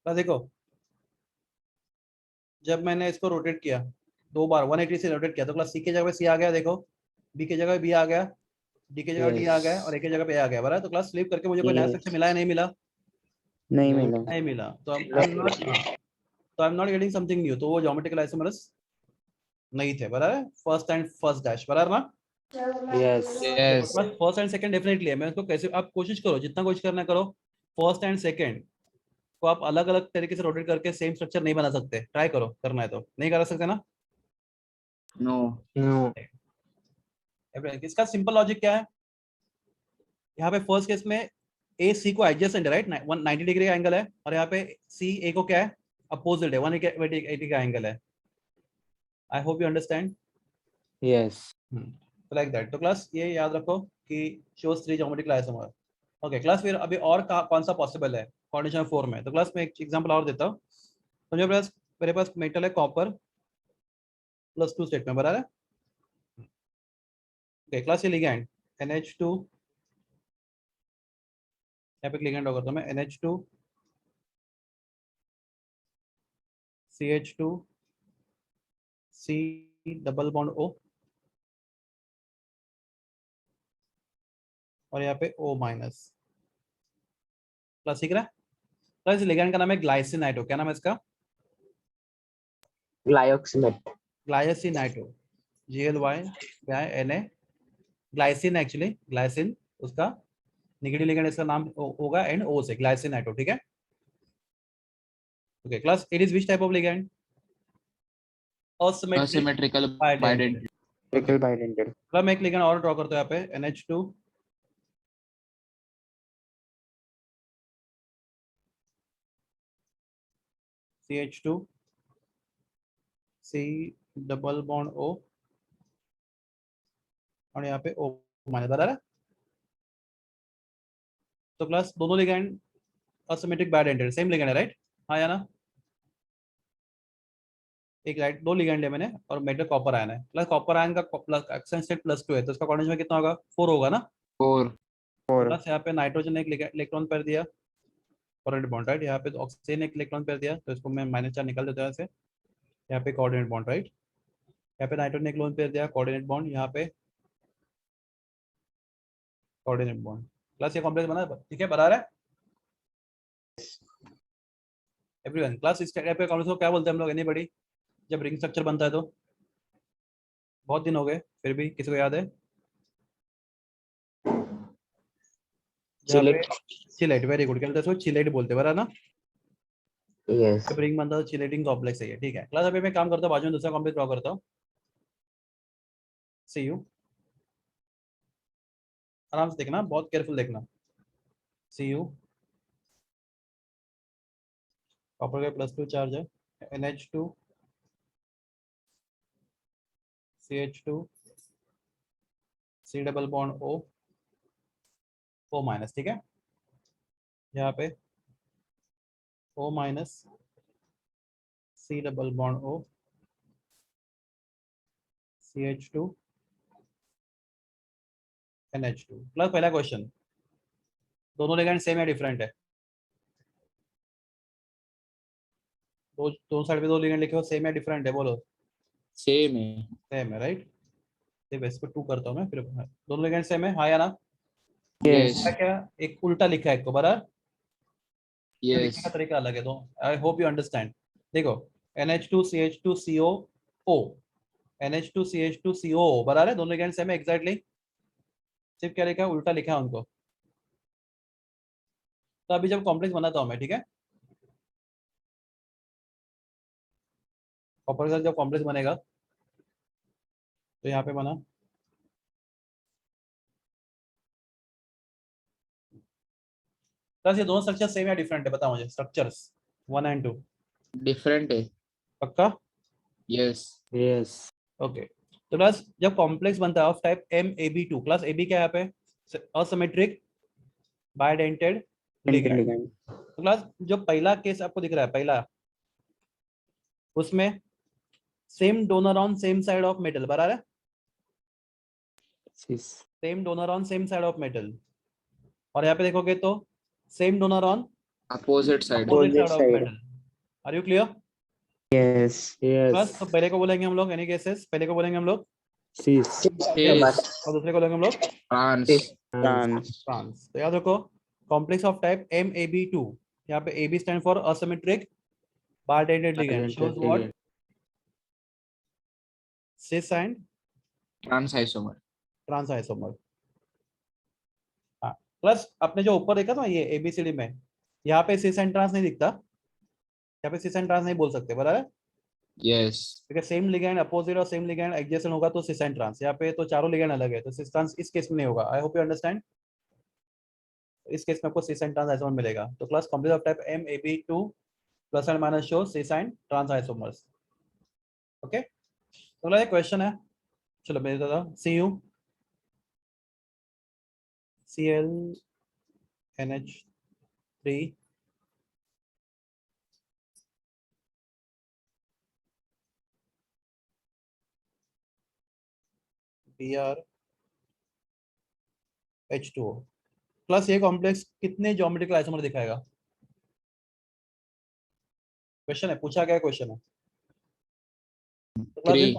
तो देखो, जब मैंने इसको रोटेट किया 2 बार 180 से रोटेट किया तो क्लास सी की जगह पे सी आ गया, देखो बी की जगह बी आ गया, डी की जगह डी आ गया और ए की जगह पे ए आ गया, बराबर। तो क्लास स्लिप करके मुझे कोई नया स्ट्रक्चर मिला है नहीं मिला? नहीं नहीं। मिला। नहीं मिला। तो I am not getting something new. तो वो ज्योमेट्रिकल आइसोमर्स नहीं थे, बराबर। फर्स्ट एंड फर्स्ट डैश, बराबर ना? Yes. Yes. बस फर्स्ट एंड सेकंड डेफिनेटली है। मैं उसको कैसे, आप कोशिश करो, जितना कोशिश करना करो, फर्स्ट एंड सेकंड को आप अलग अलग तरीके से रोटेट करके सेम स्ट्रक्चर नहीं बना सकते। ट्राई करो, करना है तो। नहीं कर सकते ना? No. No. इसका सिंपल लॉजिक क्या है? यहाँ पे फर्स्ट केस में ए सी को एडजेसेंट है, राइट? 190 डिग्री का एंगल है, और यहाँ पे सी ए को क्या है? अपोजिट है, 180 का एंगल है। आई hope you understand. Yes. Like that. तो क्लास ये याद रखो कि shows 3 geometrical isomer. Okay class, फिर अभी और कौन सा पॉसिबल है कंडीशन 4 में? तो क्लास में एक एग्जांपल और देता हूँ। तो मेरे पास मेटल है कॉपर +2 स्टेट में, बराबर है। ओके क्लास, ये लिगैंड NH2, यहाँ पे लिगैंड होगा तो मैं NH2 CH2 C double bond O, और यहाँ पे O माइनस। प्लस सीख रहा है? प्लस लिगैंड का नाम है ग्लाइसिनाइटो। क्या नाम है इसका? ग्लायोक्सिमेट। ग्लाइसिनाइटो, GLYNA। ग्लाइसिन, एक्चुअली ग्लाइसिन उसका नेगेटिव लिगैंड, इसका नाम होगा एंड O से, ग्लाइसिनाइटो, ठीक है। Okay class, it is which type of ligand? Asymmetrical bidentate। Trickle bidentate. मतलब मैं एक लिगैंड और ड्रॉ करता हूँ यहाँ पे, NH2 CH2 C double bond O, और यहाँ पे O माइनस, बराबर है। तो क्लास दोनों ligand asymmetric bidentate, same ligand है, राइट? हाँ या ना? एक राइट, 2 लिगैंड है मैंने, और मेटल कॉपर आयन है। प्लस कॉपर आयन का प्लस एक्शन स्टेट +2 है, तो इसका कोऑर्डिनेशन में कितना होगा? 4 होगा ना? 4. और प्लस यहाँ पे नाइट्रोजन ने एक इलेक्ट्रॉन पेयर दिया, कोऑर्डिनेट बॉन्ड, राइट? यहाँ पे ऑक्सीजन ने एक इलेक्ट्रॉन पेयर दिया, तो इसको मैं -4 निकाल देता हूँ ऐसे। यहाँ पे कोऑर्डिनेट बॉन्ड, राइट? यहाँ पे नाइट्रोजन ने एक लोन पेयर दिया, कोऑर्डिनेट बॉन्ड, यहाँ पे कोऑर्डिनेट बॉन्ड। प्लस ये कॉम्प्लेक्स बना, ठीक है, बराबर है एवरीवन? क्लास इस टाइप के कॉम्प्लेक्स को क्या बोलते हैं हम लोग? एनीबॉडी? जब रिंग स्ट्रक्चर बनता है तो? बहुत दिन हो गए, फिर भी किसी को याद है? जहाँ पे चिलेट, वेरी गुड, क्या बोलते हैं इसको? चिलेट बोलते हैं, बराबर ना? यस। जब रिंग बनता है तो चिलेटिंग कॉम्प्लेक्स है ये, ठीक है। क्लास अभी मैं काम करता हूँ, बाजू में दूसरा कॉम्प्लेक्स ड्रॉ करता हूँ। सी यू, आराम से देखना, बहुत केयरफुल देखना। सी यू, कॉपर का +2 चार्ज है, NH2 CH2 C double bond O minus, ठीक है। यहाँ पे O minus C double bond O CH2 NH2। Plus पहला क्वेश्चन, दोनों लिगैंड सेम है डिफरेंट है? दोनों साइड पे 2 लिगैंड लिखे हो, सेम है डिफरेंट है? बोलो। Same है. सेम है, राइट? सिर्फ इस पर 2 करता हूँ मैं, फिर दोनों लिगैंड सेम है, हाँ या ना? Yes. क्या एक उल्टा लिखा है, एक को, बराबर? Yes. लिखने का तरीका अलग है, तो आई होप यू अंडरस्टैंड। देखो, NH2CH2COO, NH2CH2COO, बराबर है? दोनों लिगैंड सेम है एग्जैक्टली, सिर्फ क्या लिखा है? उल्टा लिखा है उनको। तो अभी जब कॉम्प्लेक्स बनाता हूँ मैं, ठीक है, कॉपर का जब कॉम्प्लेक्स बनेगा तो यहाँ पे बना, प्लस ये दोनों स्ट्रक्चर सेम या डिफरेंट है? बताओ मुझे, स्ट्रक्चर्स 1 एंड 2। Different है. पक्का? Yes. Yes. ओके। तो क्लास जब कॉम्प्लेक्स बनता है of type MAB2, class AB क्या है यहाँ पे? Asymmetric bidentate ligand। ligand. तो क्लास जो पहला केस आपको दिख रहा है पहला, उसमें same donor on same side of metal बराबर है, cis, same donor on same side of metal. और यहाँ पे देखोगे तो same donor on opposite side. Opposite side Opposite of side. Metal. Are you clear? Yes. बस yes, तो पहले को बोलेंगे हम लोग एनी केसेस, पहले को बोलेंगे हम लोग cis, और दूसरे को बोलेंगे हम लोग ट्रांस। Trans. ट्रांस। तो याद रखो कॉम्प्लेक्स ऑफ टाइप MAB2, यहाँ पे AB stand for asymmetric bidentate ligand, shows what? Cis and trans isomer. Trans isomer. हाँ, प्लस आपने जो ऊपर देखा था ये ABCD में, यहाँ पे सिस एंड ट्रांस नहीं दिखता, यहाँ पे सिस एंड ट्रांस नहीं बोल सकते बराबर है, यस। क्योंकि सेम लिगैंड अपोजिट और सेम लिगैंड एडजेसेंट होगा तो सिस एंड ट्रांस। यहाँ पे तो चारों लिगैंड अलग है तो सिस ट्रांस इस केस में नहीं होगा। I hope you understand. इस केस में आपको सिस एंड ट्रांस आइसोमर मिलेगा। तो class complex of type MAB2 plus and minus show cis and trans isomers. Okay, तो अगला एक क्वेश्चन है, चलो मैं देता था CU Cl NH3 Br H2O plus ये कॉम्प्लेक्स कितने ज्योमेट्रिकल आइसोमर दिखाएगा? क्वेश्चन है, पूछा गया क्वेश्चन है। तो 3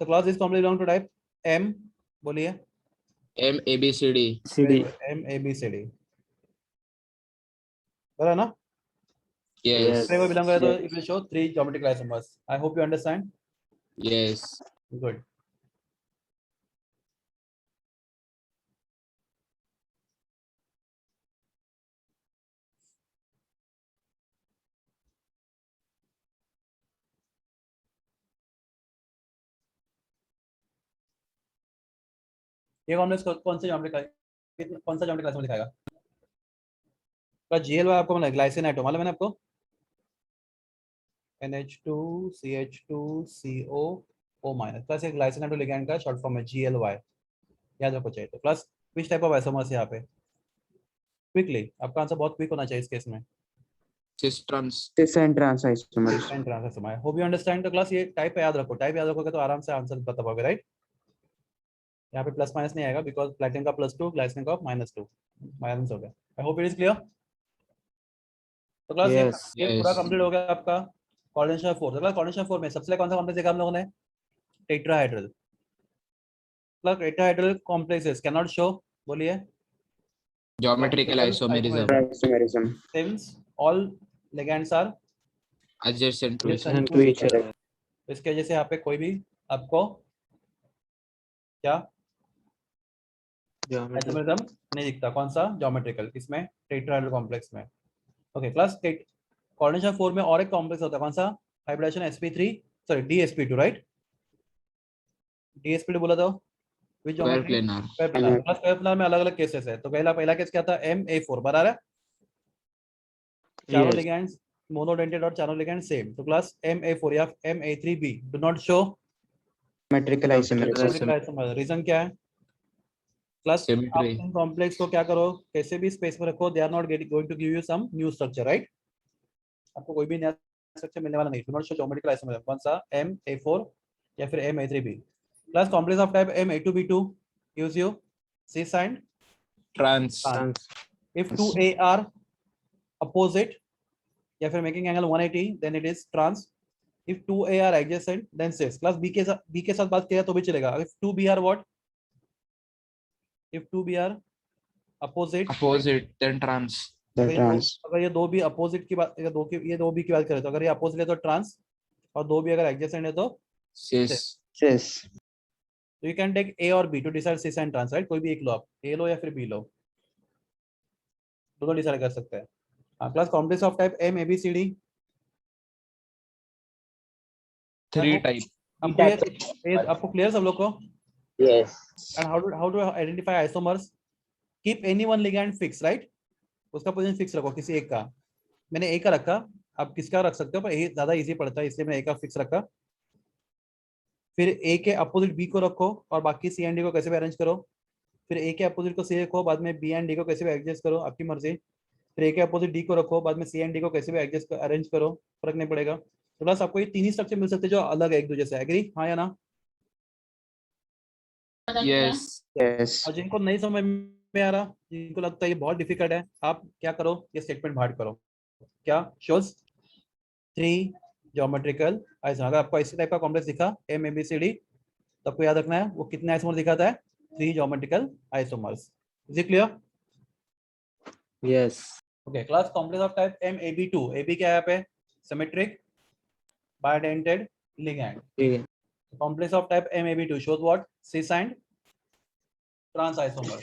class this complex belong to type M, बोलिए MABCD। CD, MABCD बराबर ना? यस को बिलोंग करे तो it will show 3 geometrical isomers. I hope you understand. Yes. Good. ये कॉम्प्लेक्स कौन से ज्योमेट्रिकल, कौन सा ज्योमेट्रिकल आइसोमर दिखाएगा? तो GL आपको मालूम है, ग्लाइसिन एटम मालूम है ना आपको? NH2CH2CO O- प्लस एक ग्लाइसिन एटम लिगैंड का शॉर्ट फॉर्म है GLY, याद रखो चाहिए। तो plus which type of isomers यहाँ पे? क्विकली आपका आंसर बहुत क्विक होना चाहिए इस केस में। Cis trans. Cis and trans isomers. And transfer hope you understand. तो क्लास ये टाइप याद रखो, टाइप याद रखोगे तो आराम से आंसर बता पाओगे, राइट? यहाँ पे प्लस माइनस नहीं आएगा बिकॉज प्लैटिनम का +2 ग्लाइसिन का -2 माइनस हो गया। I hope it is clear. तो क्लास yes, ये पूरा Yes. कंप्लीट हो गया आपका कोऑर्डिनेशन 4। तो क्लास कोऑर्डिनेशन 4 में सबसे पहले कौन सा कॉम्प्लेक्स देखा हम लोगों ने? Tetrahedral. Class tetrahedral complexes can not show, बोलिए Geometrical isomerism. Isomerism. since all ligands are Adjacent to each adjacent and other. to each other, इसके वजह से यहाँ पे कोई भी आपको क्या geometry, आइसोमेरिज्म नहीं दिखता। कौन सा? ज्योमेट्रिकल, किसमें? टेट्राहेड्रल कॉम्प्लेक्स में। ओके क्लास कोऑर्डिनेशन 4 में और एक कॉम्प्लेक्स होता है, कौन सा? Hybridisation sp3 sorry DsP2, right? DsP2 बोला था विच Square geometry? planar. Square planar. Class square planar में अलग अलग केसेस है। तो पहला केस क्या था? MA4 बराबर है, चारों yes, लिगैंड्स मोनोडेंटेड और चारों लिगैंड सेम। तो क्लास MA4 या MA3B do not show Symmetrical isomerism. Reason क्या है? प्लस आप Symmetry. इन कॉम्प्लेक्स को क्या करो, कैसे भी स्पेस में रखो, they are not going to give you some new structure, right? आपको कोई भी नया स्ट्रक्चर मिलने वाला नहीं। Do not show geometrical isomerism. कौन सा? MA4 या फिर MA3B। Plus complex of type MA2B2 use you cis and Trans. trans, if 2A are opposite या फिर making angle 180 then it is trans. if 2A are adjacent then cis। Class B के साथ बात किया तो भी चलेगा। if 2B are what? if 2B are opposite, Opposite. Then trans. The अगर trans. ये दो भी अपोजिट की बात, ये दो भी की बात करें तो अगर ये अपोजिट है तो ट्रांस, और दो भी अगर एडजेसेंट है तो Cis. Cis. You can take A और B to decide cis and trans, right? कोई भी एक लो, आप A लो या फिर B लो, दोनों डिसाइड कर सकते हैं। हाँ class complex of type MABCD 3 type. आपको क्लियर सब लोग को? Yes. And how to identify isomers? Keep any one ligand fix, right? उसका पोजीशन फिक्स रखो किसी एक का। मैंने A का रखा, आप किसका रख सकते हो, पर A ज्यादा इजी पड़ता है इसलिए मैंने A का फिक्स रखा। फिर A के अपोजिट B को रखो और बाकी C एंड D को कैसे भी अरेंज करो। फिर A के अपोजिट को C रखो, बाद में B एंड D को कैसे भी एडजस्ट करो, आपकी मर्जी। फिर ए के अपोजिट डी को रखो, बाद में सी एंड डी को कैसे भी एडजस्ट अरेंज करो, फर्क नहीं पड़ेगा। तो बस आपको ये तीन ही स्ट्रक्चर मिल सकते हैं जो अलग है एक दूसरे से। एग्री, हाँ या ना? यस yes, और जिनको नहीं समझ में आ रहा, जिनको लगता है ये बहुत डिफिकल्ट है, आप क्या करो, ये स्टेटमेंट बाहर करो। क्या शोज 3 ज्योमेट्रिकल आइसोमर। अगर आपको इसी टाइप का कॉम्प्लेक्स दिखा M A B C D, तो आपको याद रखना है वो कितने आइसोमर दिखाता है, 3 geometrical isomers. Is it clear? Yes. Okay class, complex of type M A B two. A B क्या है यहाँ पे, सिमेट्रिक बाइडेंटेड लिगैंड। ठीक है। Complex of type M A B two shows what, cis and trans isomer.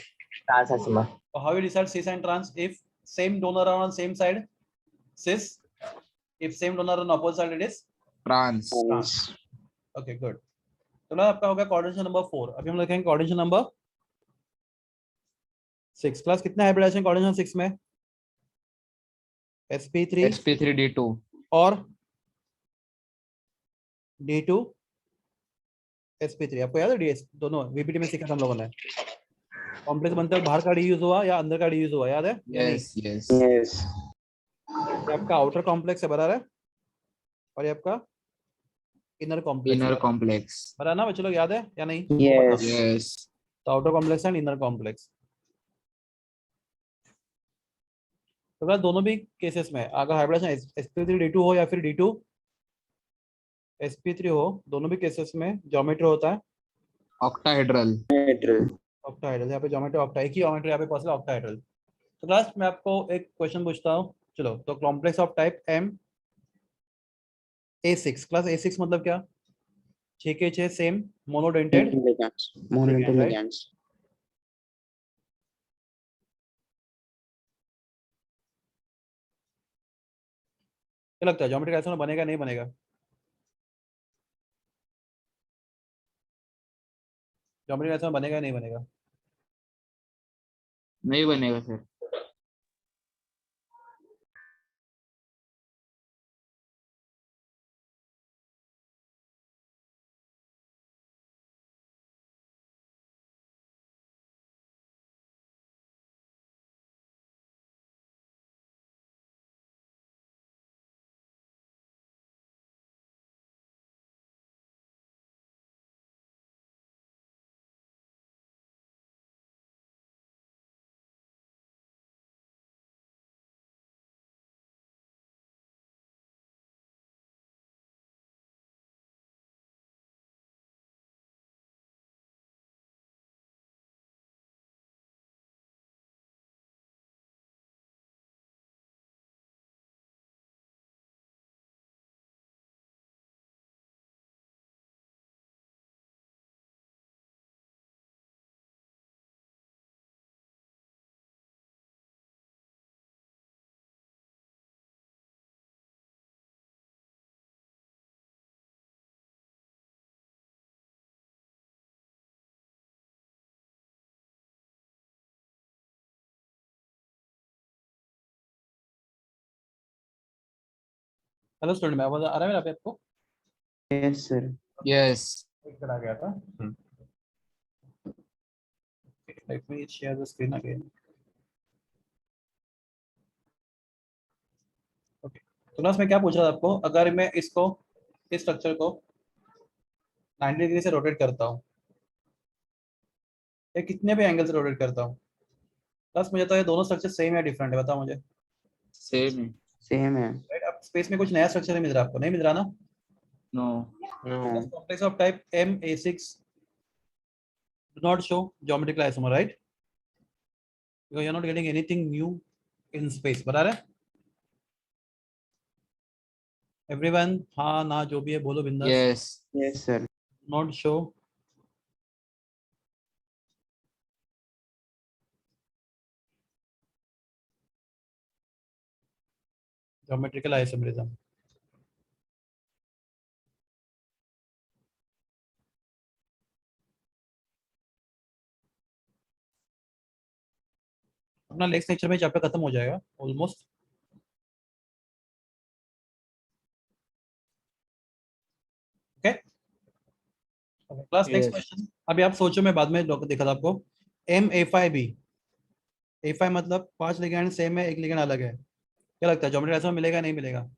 Trans isomer. So how you decide cis and trans? If same donor are on same side, cis. If same donor on opposite side, it is trans trans. Okay, good. तो ना आपका हो गया कोऑर्डिनेशन नंबर 4। अभी हम लिखेंगे कोऑर्डिनेशन नंबर 6। क्लास कितने हाइब्रिडाइजेशन कोऑर्डिनेशन 6 में? sp3 sp3d2 और d2 sp3। आपको याद है ds दोनों वीपीटी में सीखा था हम लोगों ने। कॉम्प्लेक्स बनते वक्त बाहर का डी यूज हुआ या अंदर का डी यूज हुआ, याद है या नहीं? यस यस yes, ये आपका आउटर कॉम्प्लेक्स है, बराबर है, और ये आपका इनर कॉम्प्लेक्स इनर है, कॉम्प्लेक्स बराबर ना बच्चे लोग, याद है या नहीं? yes, यस तो outer complex and inner complex. तो बस दोनों भी केसेस में अगर हाइब्रिडाइजेशन sp3d2 हो या फिर d2 sp3 हो, दोनों भी केसेस में ज्योमेट्री होता है ऑक्टाहेड्रल neutral, ऑक्टाहेड्रल। यहाँ पे ज्योमेट्री ऑक्टा, एक ही ज्योमेट्री यहाँ पे पॉसिबल ऑक्टाहेड्रल। तो लास्ट मैं आपको एक क्वेश्चन पूछता हूँ, चलो। तो complex of type M A6। Class A6 मतलब क्या? 6 के 6 same monodentate ligands, monodental right? ligands, क्या लगता है ज्योमेट्रिक आइसोमर बनेगा नहीं बनेगा? ज्योमेट्रिक आइसोमर बनेगा नहीं बनेगा? नहीं बनेगा सर। हेलो स्टूडेंट, मैं आवाज आ रहा है मेरा पे आपको? yes sir, यस एक चला गया था। Let me share the screen again. Okay, तो क्लास में क्या पूछ रहा था आपको, अगर मैं इसको, इस स्ट्रक्चर को 90 डिग्री से रोटेट करता हूँ, या कितने भी एंगल से रोटेट करता हूँ, प्लस मुझे तो ये दोनों स्ट्रक्चर सेम या डिफरेंट है, बताओ मुझे। सेम है। same है, राइट, अब स्पेस में कुछ नया स्ट्रक्चर नहीं मिल रहा आपको, नहीं मिल रहा ना? No No. No. Complex of type MA6 do not show geometrical isomer, right? Because you're not getting anything new in space, बराबर है? Everyone, हाँ ना जो भी है बोलो बिंदास। Yes yes sir, Not show geometrical isomerism. अपना नेक्स्ट लेक्चर में चैप्टर खत्म हो जाएगा almost. Okay class, next Yes. Question. अभी आप सोचो, मैं बाद में देखा था आपको। MA5B A5 मतलब 5 लिगेंड सेम है, एक लिगेंड अलग है। क्या लगता है ज्योमेट्रिक डायग्राम में मिलेगा नहीं मिलेगा?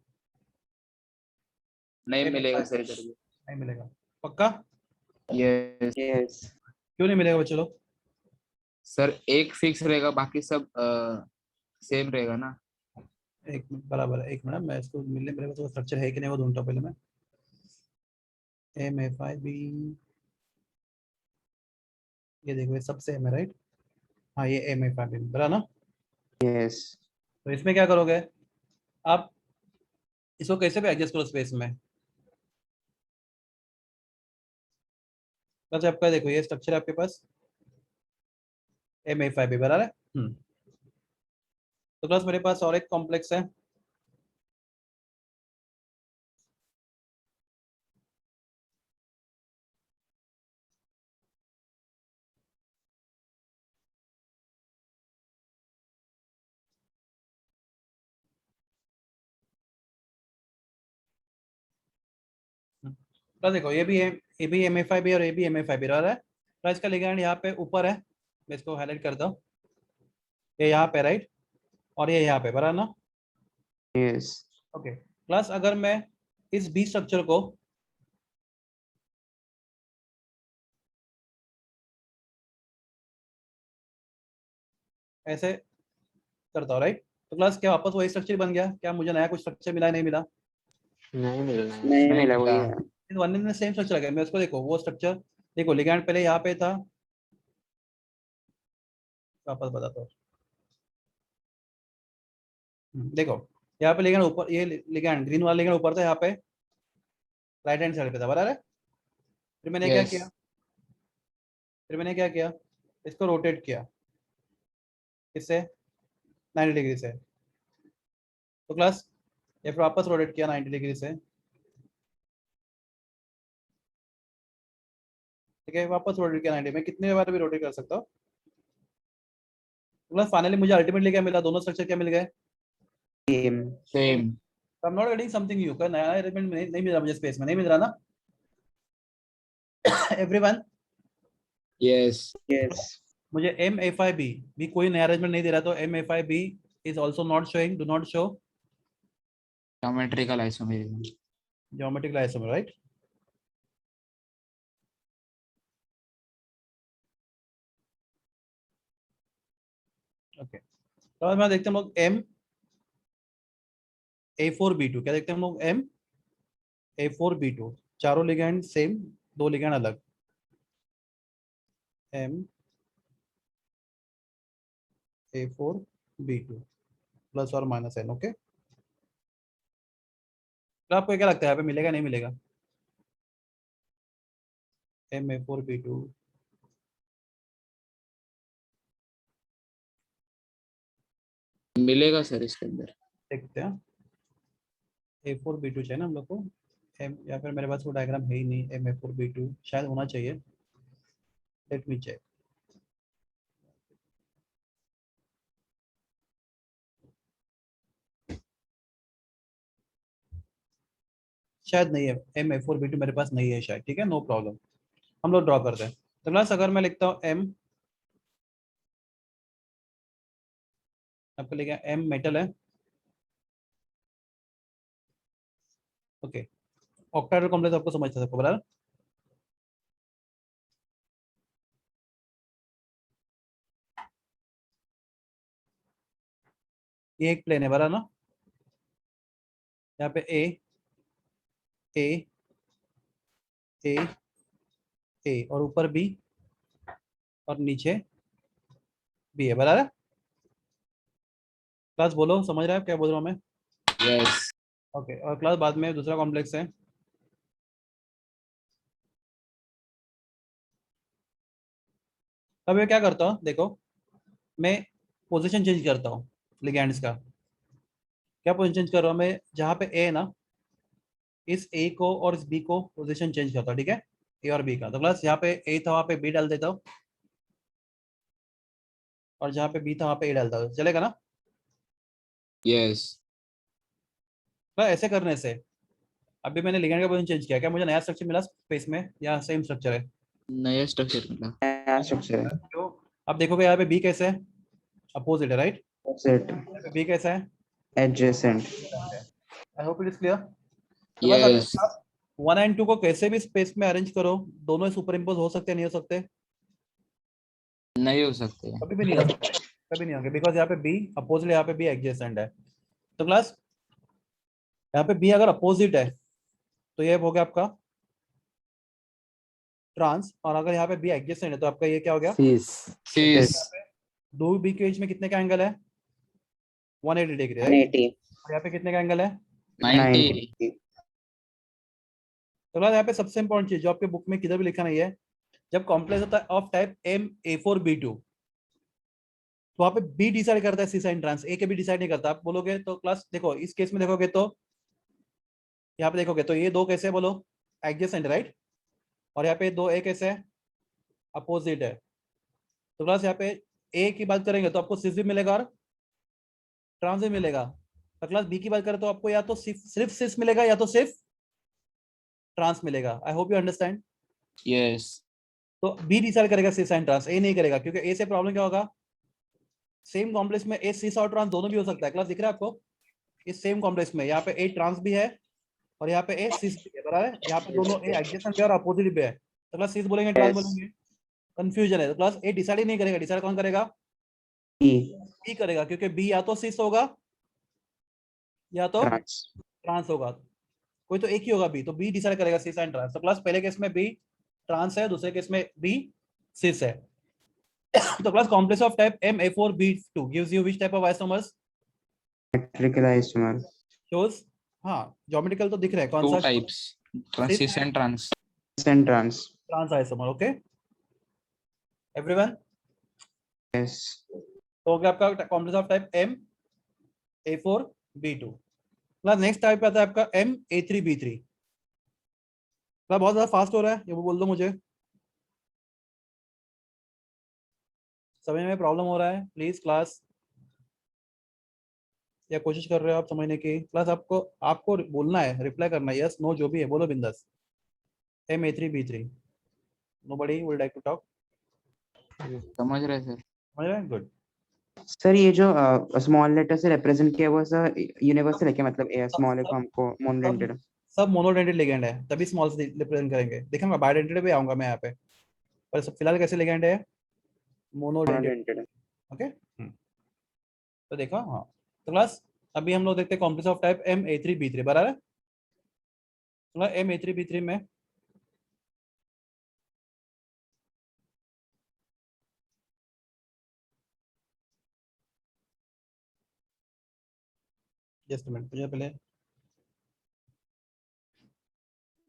नहीं A5 मिलेगा सर इधर भी। नहीं मिलेगा पक्का? यस यस क्यों नहीं मिलेगा बच्चे लोग? सर, एक फिक्स रहेगा, बाकी सब सेम रहेगा ना। एक मिनट, बराबर है, एक मिनट मैं इसको मिलने मेरे पास स्ट्रक्चर है कि नहीं वो ढूंढता हूं पहले मैं। MA5B, ये देखो ये सब सेम है राइट? हाँ ये MA5B बराबर ना? यस तो इसमें क्या करोगे आप, इसको कैसे भी एडजस्ट करो स्पेस में। बस आपका देखो ये स्ट्रक्चर आपके पास MA5B बराबर है। तो प्लस मेरे पास और एक कॉम्प्लेक्स है, प्लस देखो ये भी MA5B और ये भी MA5B रहा है। प्लस इसका लिगेंड यहाँ पे ऊपर है, मैं इसको हाईलाइट करता हूँ, ये यहाँ पे राइट, और ये यहाँ पे बराबर ना? यस ओके, प्लस अगर मैं इस बी स्ट्रक्चर को ऐसे करता हूँ राइट, तो प्लस क्या वापस वही स्ट्रक्चर बन गया? क्या मुझे नया कुछ स्ट्रक्चर मिला नहीं मिला? नहीं मिलना है। नहीं नहीं मिला वही मिला। है। वन में सेम स्ट्रक्चर आ गया। मैं उसको देखो वो स्ट्रक्चर देखो, लिगेंड पहले यहाँ पे था, वापस बताता हूँ। देखो यहाँ पे लिगेंड ऊपर, ये लिगेंड ग्रीन वाला लिगेंड ऊपर था यहाँ पे, राइट हैंड साइड पे था बराबर है। फिर मैंने क्या यस किया, फिर मैंने क्या किया, इसको रोटेट किया, किससे? 90 डिग्री से। तो क्लास ये फिर वापस रोटेट किया 90 डिग्री से, ठीक है, वापस रोटेट किया 90। मैं कितने बार भी रोटेट कर सकता हूँ। प्लस फाइनली मुझे अल्टीमेटली क्या मिला, दोनों स्ट्रक्चर क्या मिल गए? Same same. I am not getting something new, का नया अरेंजमेंट नहीं मिल रहा मुझे, स्पेस में नहीं मिल रहा ना? एवरीवन, यस यस मुझे MA5B भी कोई नया अरेंजमेंट नहीं दे रहा, तो MA5B is also not showing, do not show geometrical isomerism. Geometrical isomer right. Okay, तो मैं देखते हैं हम लोग MA4B2, क्या देखते हैं हम लोग? MA4B2, चारों लिगेंड सेम, दो लिगेंड अलग। MA4B2 प्लस और माइनस n, ओके। तो आपको क्या लगता है यहाँ पे मिलेगा नहीं मिलेगा? MA4B2 मिलेगा सर इसके अंदर। देखते हैं। A4B2 चाहिए ना हम लोग को, एम, या फिर मेरे पास वो डायग्राम है ही नहीं। MA4B2 शायद होना चाहिए, लेट मी चेक। शायद नहीं है, MA4B2 मेरे पास नहीं है शायद, ठीक है, नो प्रॉब्लम, हम लोग ड्रॉ करते हैं। तो प्लस अगर मैं लिखता हूँ M, आपको लिखा M मेटल है, ओके। ऑक्टाहेड्रल कॉम्प्लेक्स आपको समझता सबको बराबर? ये एक प्लेन है बराबर ना? यहाँ पे ए ए ए ए और ऊपर बी और नीचे बी है बराबर? क्लास बोलो, समझ रहे हैं आप क्या बोल रहा हूँ मैं? यस ओके, और क्लास बाद में दूसरा कॉम्प्लेक्स है, अब मैं क्या करता हूँ देखो, मैं पोजीशन चेंज करता हूँ लिगेंड्स का। क्या पोजीशन चेंज कर रहा हूँ मैं? जहाँ पे ए है ना, इस ए को और इस बी को पोजीशन चेंज करता हूँ, ठीक है, ए और बी का। तो प्लस यहाँ पे ए था वहाँ पे बी डाल देता हूँ, और जहाँ पे बी था वहाँ पे ए डालता हूँ, चलेगा ना? यस तो ऐसे करने से अभी मैंने लिगेंड का पोजीशन चेंज किया, क्या मुझे नया स्ट्रक्चर मिला स्पेस में या सेम स्ट्रक्चर है? नया स्ट्रक्चर मिला। नया स्ट्रक्चर है। तो अब देखोगे यहाँ पे बी कैसे है, अपोजिट है राइट, Opposite. बी कैसा है, Adjacent. I hope it is clear. Yes. 1 and 2 को कैसे भी स्पेस में अरेंज करो, दोनों सुपर इम्पोज हो सकते हैं, नहीं हो सकते, नहीं हो सकते। कभी भी नहीं हो सकते, कभी नहीं होंगे, बिकॉज यहाँ पे बी अपोजिट, यहाँ पे बी एडजेसेंट है। तो क्लास यहाँ पे बी अगर अपोजिट है तो ये हो गया आपका ट्रांस, और अगर यहाँ पे बी एडजेसेंट है तो आपका ये क्या हो गया, Cis. Cis. दो बी के बीच में कितने का एंगल है, 180 डिग्री है, 180. और यहाँ पे कितने का एंगल है। 90. 90. तो यहाँ पे सबसे इंपॉर्टेंट चीज जो आपके बुक में किधर भी लिखा नहीं है, जब कॉम्प्लेक्स होता है ऑफ टाइप MA4B2 तो वहाँ पे बी डिसाइड करता है सी साइन ट्रांस, ए के भी डिसाइड नहीं करता। आप बोलोगे तो क्लास देखो इस केस में देखोगे तो यहाँ पे देखोगे तो ये दो कैसे बोलो एडजेसेंट राइट, और यहाँ पे दो ए कैसे है अपोजिट है। तो क्लास यहाँ पे ए की बात करेंगे तो आपको सिस भी मिलेगा और ट्रांस भी मिलेगा। तो क्लास बी की बात करें तो आपको या तो सिर्फ सिस मिलेगा या तो सिर्फ ट्रांस मिलेगा। आई होप यू अंडरस्टैंड। Yes. तो बी डिसाइड करेगा सिस एंड ट्रांस, ए नहीं करेगा, क्योंकि ए से प्रॉब्लम क्या होगा, सेम कॉम्प्लेक्स में ए सिस और ट्रांस दोनों भी हो सकता है। क्लास दिख रहा है आपको, इस सेम कॉम्प्लेक्स में यहाँ पे ए ट्रांस भी है और यहाँ पे ए सिस भी है, बराबर है, यहाँ पे दोनों ए एडजेसेंट भी है और अपोजिट भी है। तो क्लास सिस बोलेंगे ट्रांस Yes. बोलेंगे, कंफ्यूजन है। तो क्लास ए डिसाइड ही नहीं करेगा, डिसाइड कौन करेगा, E. बी करेगा, क्योंकि बी या तो सिस होगा या तो Trans. ट्रांस होगा, कोई तो एक ही होगा बी, तो बी डिसाइड करेगा सिस एंड ट्रांस। तो क्लास पहले केस में बी ट्रांस है, दूसरे केस में बी सिस है। तो class complex of type MA4B2 gives you which type of isomers, Metrical isomer. shows हाँ ज्योमेट्रिकल तो दिख रहा है कौन Two सा, types. Cis and trans. And trans. Trans isomer. Okay everyone, Yes. तो हो गया आपका complex of type MA4B2। Class next type आता है आपका MA3B3। क्लास बहुत ज्यादा फास्ट हो रहा है, ये बोल दो मुझे, समझ में प्रॉब्लम हो रहा है प्लीज क्लास, या कोशिश कर रहे हो आप समझने की। क्लास आपको आपको बोलना है, रिप्लाई करना है, यस नो जो भी है बोलो बिंदास। MA3B3 nobody would like to talk, समझ रहे सर? समझ रहे हैं, गुड। सर ये जो स्मॉल लेटर से रिप्रेजेंट किया हुआ सर यूनिवर्सल है क्या, मतलब ए स्मॉल को हमको मोनोडेंटेड। सब मोनोडेंटेड लिगेंड है, तभी स्मॉल से रिप्रेजेंट करेंगे, देखेंगे बायोडेंटेड भी आऊंगा मैं यहाँ पे, पर सब फिलहाल कैसे लिगेंड है, मोनोडेंटेड। मोनोडेंटेड. ओके तो देखो हाँ। तो क्लास अभी हम लोग देखते हैं कॉम्प्लेक्स ऑफ टाइप MA3B3 बराबर है। तो MA3B3 में जस्ट मिनट, मुझे पहले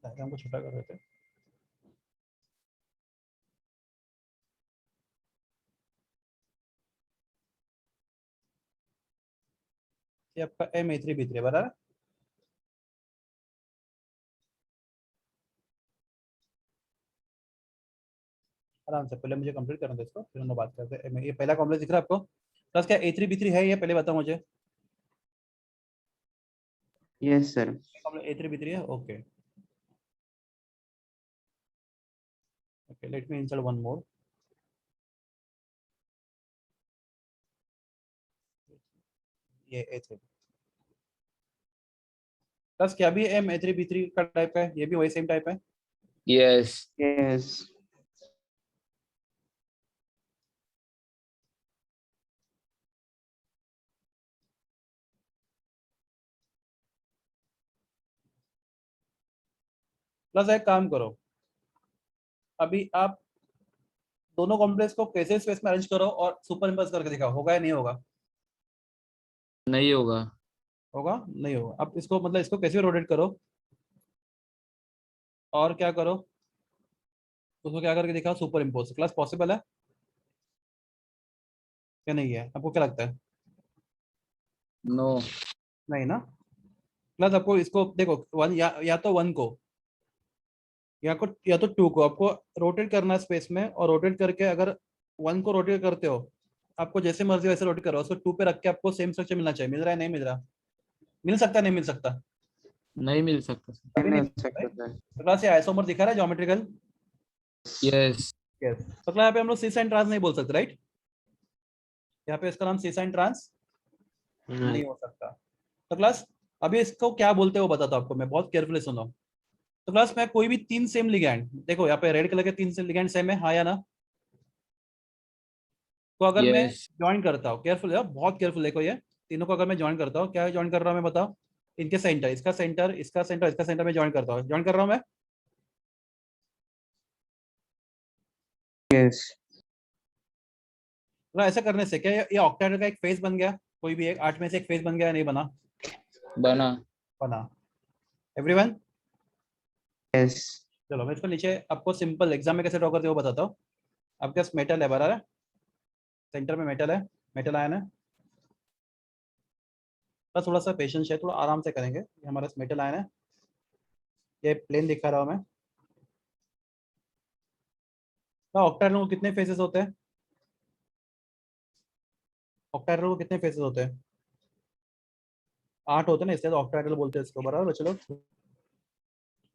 डायग्राम को छोटा कर रहे थे। ये आपका MA3B3 बराबर। आराम से पहले मुझे कंप्लीट करना था इसको, फिर हम लोग बात करते हैं। ये पहला कॉम्प्लेक्स दिख रहा है आपको, प्लस क्या A3B3 है ये पहले बताओ मुझे। Yes sir. A3B3 है, okay okay, let me insert one more. ये A3 प्लस क्या भी MA3B3 का टाइप है, ये भी वही सेम टाइप है। Yes. यस. प्लस एक काम करो, अभी आप दोनों कॉम्प्लेक्स को कैसे स्पेस में अरेंज करो और सुपर इम्पोज करके दिखाओ, होगा या नहीं होगा। नहीं होगा। होगा नहीं होगा। अब इसको मतलब इसको कैसे रोटेट करो और क्या करो, उसको क्या करके दिखाओ, सुपर इम्पोज। क्लास पॉसिबल है क्या नहीं है, आपको क्या लगता है। No. नहीं ना। प्लस आपको इसको देखो वन या तो वन को या तो टू को आपको रोटेट करना है स्पेस में, और रोटेट करके अगर वन को रोटेट करते हो आपको जैसे मर्जी वैसे रोटेट करो, उसको टू पे रख के आपको सेम स्ट्रक्चर मिलना चाहिए। मिल रहा है नहीं मिल रहा, मिल सकता नहीं मिल सकता, नहीं मिल सकता सर। कभी नहीं मिल मिल सकता सकता। सर. तो क्लास ये आइसोमर दिखा रहा है ज्योमेट्रिकल। Yes. यस तो क्लास यहाँ पे हम लोग सिस एंड ट्रांस नहीं बोल सकते राइट, यहाँ पे इसका नाम सी साइन ट्रांस नहीं नहीं हो सकता। तो क्लास अभी इसको क्या बोलते हैं वो बताता हूँ आपको मैं, बहुत केयरफुली सुनो। तो क्लास में कोई भी तीन सेम लिगैंड, देखो यहाँ पे रेड कलर के तीन सेम लिगैंड सेम है, हाँ या ना? तो अगर मैं यस ज्वाइन करता हूँ, केयरफुल है, बहुत केयरफुल देखो, ये तीनों को अगर मैं ज्वाइन करता हूँ, क्या ज्वाइन कर रहा हूँ मैं बताओ? इनके सेंटर, इसका सेंटर, इसका सेंटर, इसका सेंटर में ज्वाइन करता हूँ, ज्वाइन कर रहा हूँ मैं। यस तो ऐसा करने से क्या ये ऑक्टाहेड्रल का एक फेस बन गया? कोई भी एक 8 में से एक फेस बन गया, नहीं बना? बना। बना। एवरीवन यस चलो मैं इसको नीचे आपको सिंपल एग्जाम में कैसे ड्रॉ करते हो वो बताता हूँ। आपके पास मेटल है, बराबर है, सेंटर में मेटल है, मेटल आयन है। बस थोड़ा सा पेशेंस है, थोड़ा आराम से करेंगे। ये हमारा मेटल आयन है, ये प्लेन दिखा रहा हूँ मैं। तो ऑक्टाहेड्रल को कितने फेसेस होते हैं? ऑक्टाहेड्रल को कितने फेसेस होते हैं? 8 होते हैं ना, इसलिए तो ऑक्टाहेड्रल बोलते हैं इसको, बराबर चलो।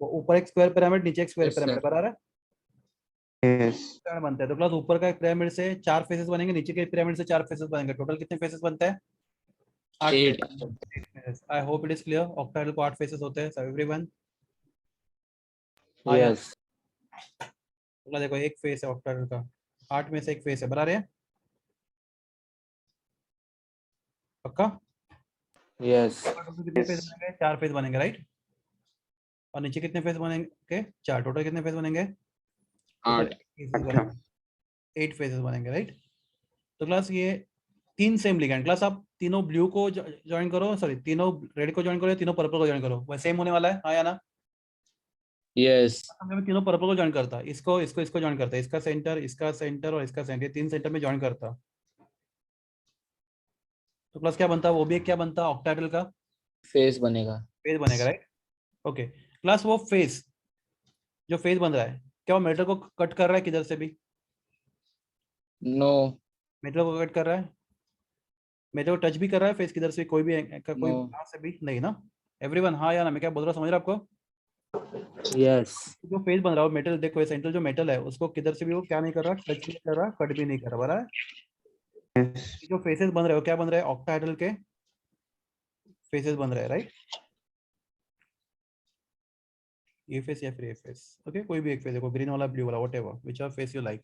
वो ऊपर एक स्क्वायर पिरामिड, नीचे एक स्क्वायर यस पिरामिड, सर। बराबर है, यस पिरामिड बनता है। तो क्लास ऊपर का एक पिरामिड से 4 फेसेस बनेंगे, नीचे के पिरामिड से 4 फेसेस बनेंगे, टोटल कितने फेसेस बनते हैं? 8 8 faces. I hope it is clear, octahedral को 8 फेसेस होते हैं, सो एवरीवन। यस देखो एक फेस है ऑक्टाहेड्रल का, 8 में से एक फेस है, बराबर है, पक्का? यस कितने फेस बनेंगे? 4 फेस बनेंगे, राइट? और नीचे कितने फेस बनेंगे? 4। टोटल कितने फेस बनेंगे? टोटल 8 18 8 फेसेस बनेंगे, राइट? तो क्लास ये तीन सेम लिगैंड, क्लास आप तीनों ब्लू को ज्वाइन करो, सॉरी तीनों रेड को ज्वाइन करो, तीनों पर्पल को ज्वाइन करो, वह सेम होने वाला है, हाँ या ना? यस मैं तीनों पर्पल को ज्वाइन करता, इसको इसको इसको ज्वाइन करता, इसका सेंटर और इसका सेंटर, 3 सेंटर में ज्वाइन करता। तो क्लास क्या बनता? वो भी एक क्या बनता? ऑक्टाहेड्रल का फेस बनेगा। फेस बनेगा, राइट? ओके क्लास वो फेस जो फेस बन रहा है, क्या वो मेटल को कट कर रहा है किधर से भी? नो मेटल को कट कर रहा है? मेटल को टच भी कर रहा है फेस किधर से, कोई भी कोई नो कहाँ से भी नहीं ना? एवरीवन हाँ या ना? मैं क्या बोल रहा हूँ, समझ रहा आपको? यस जो फेस बन रहा है मेटल, देखो ये सेंट्रल जो मेटल है उसको किधर से भी वो क्या नहीं कर रहा, टच भी नहीं कर रहा, कट भी नहीं कर रहा, बराबर है? यस जो फेसेस बन रहे हो क्या बन रहे हैं? ऑक्टाहेड्रल के फेसेस बन रहे हैं, राइट? ये फेस या फिर ये फेस, ओके कोई भी एक फेस, देखो ग्रीन वाला, ब्लू वाला, whatever which are face you like.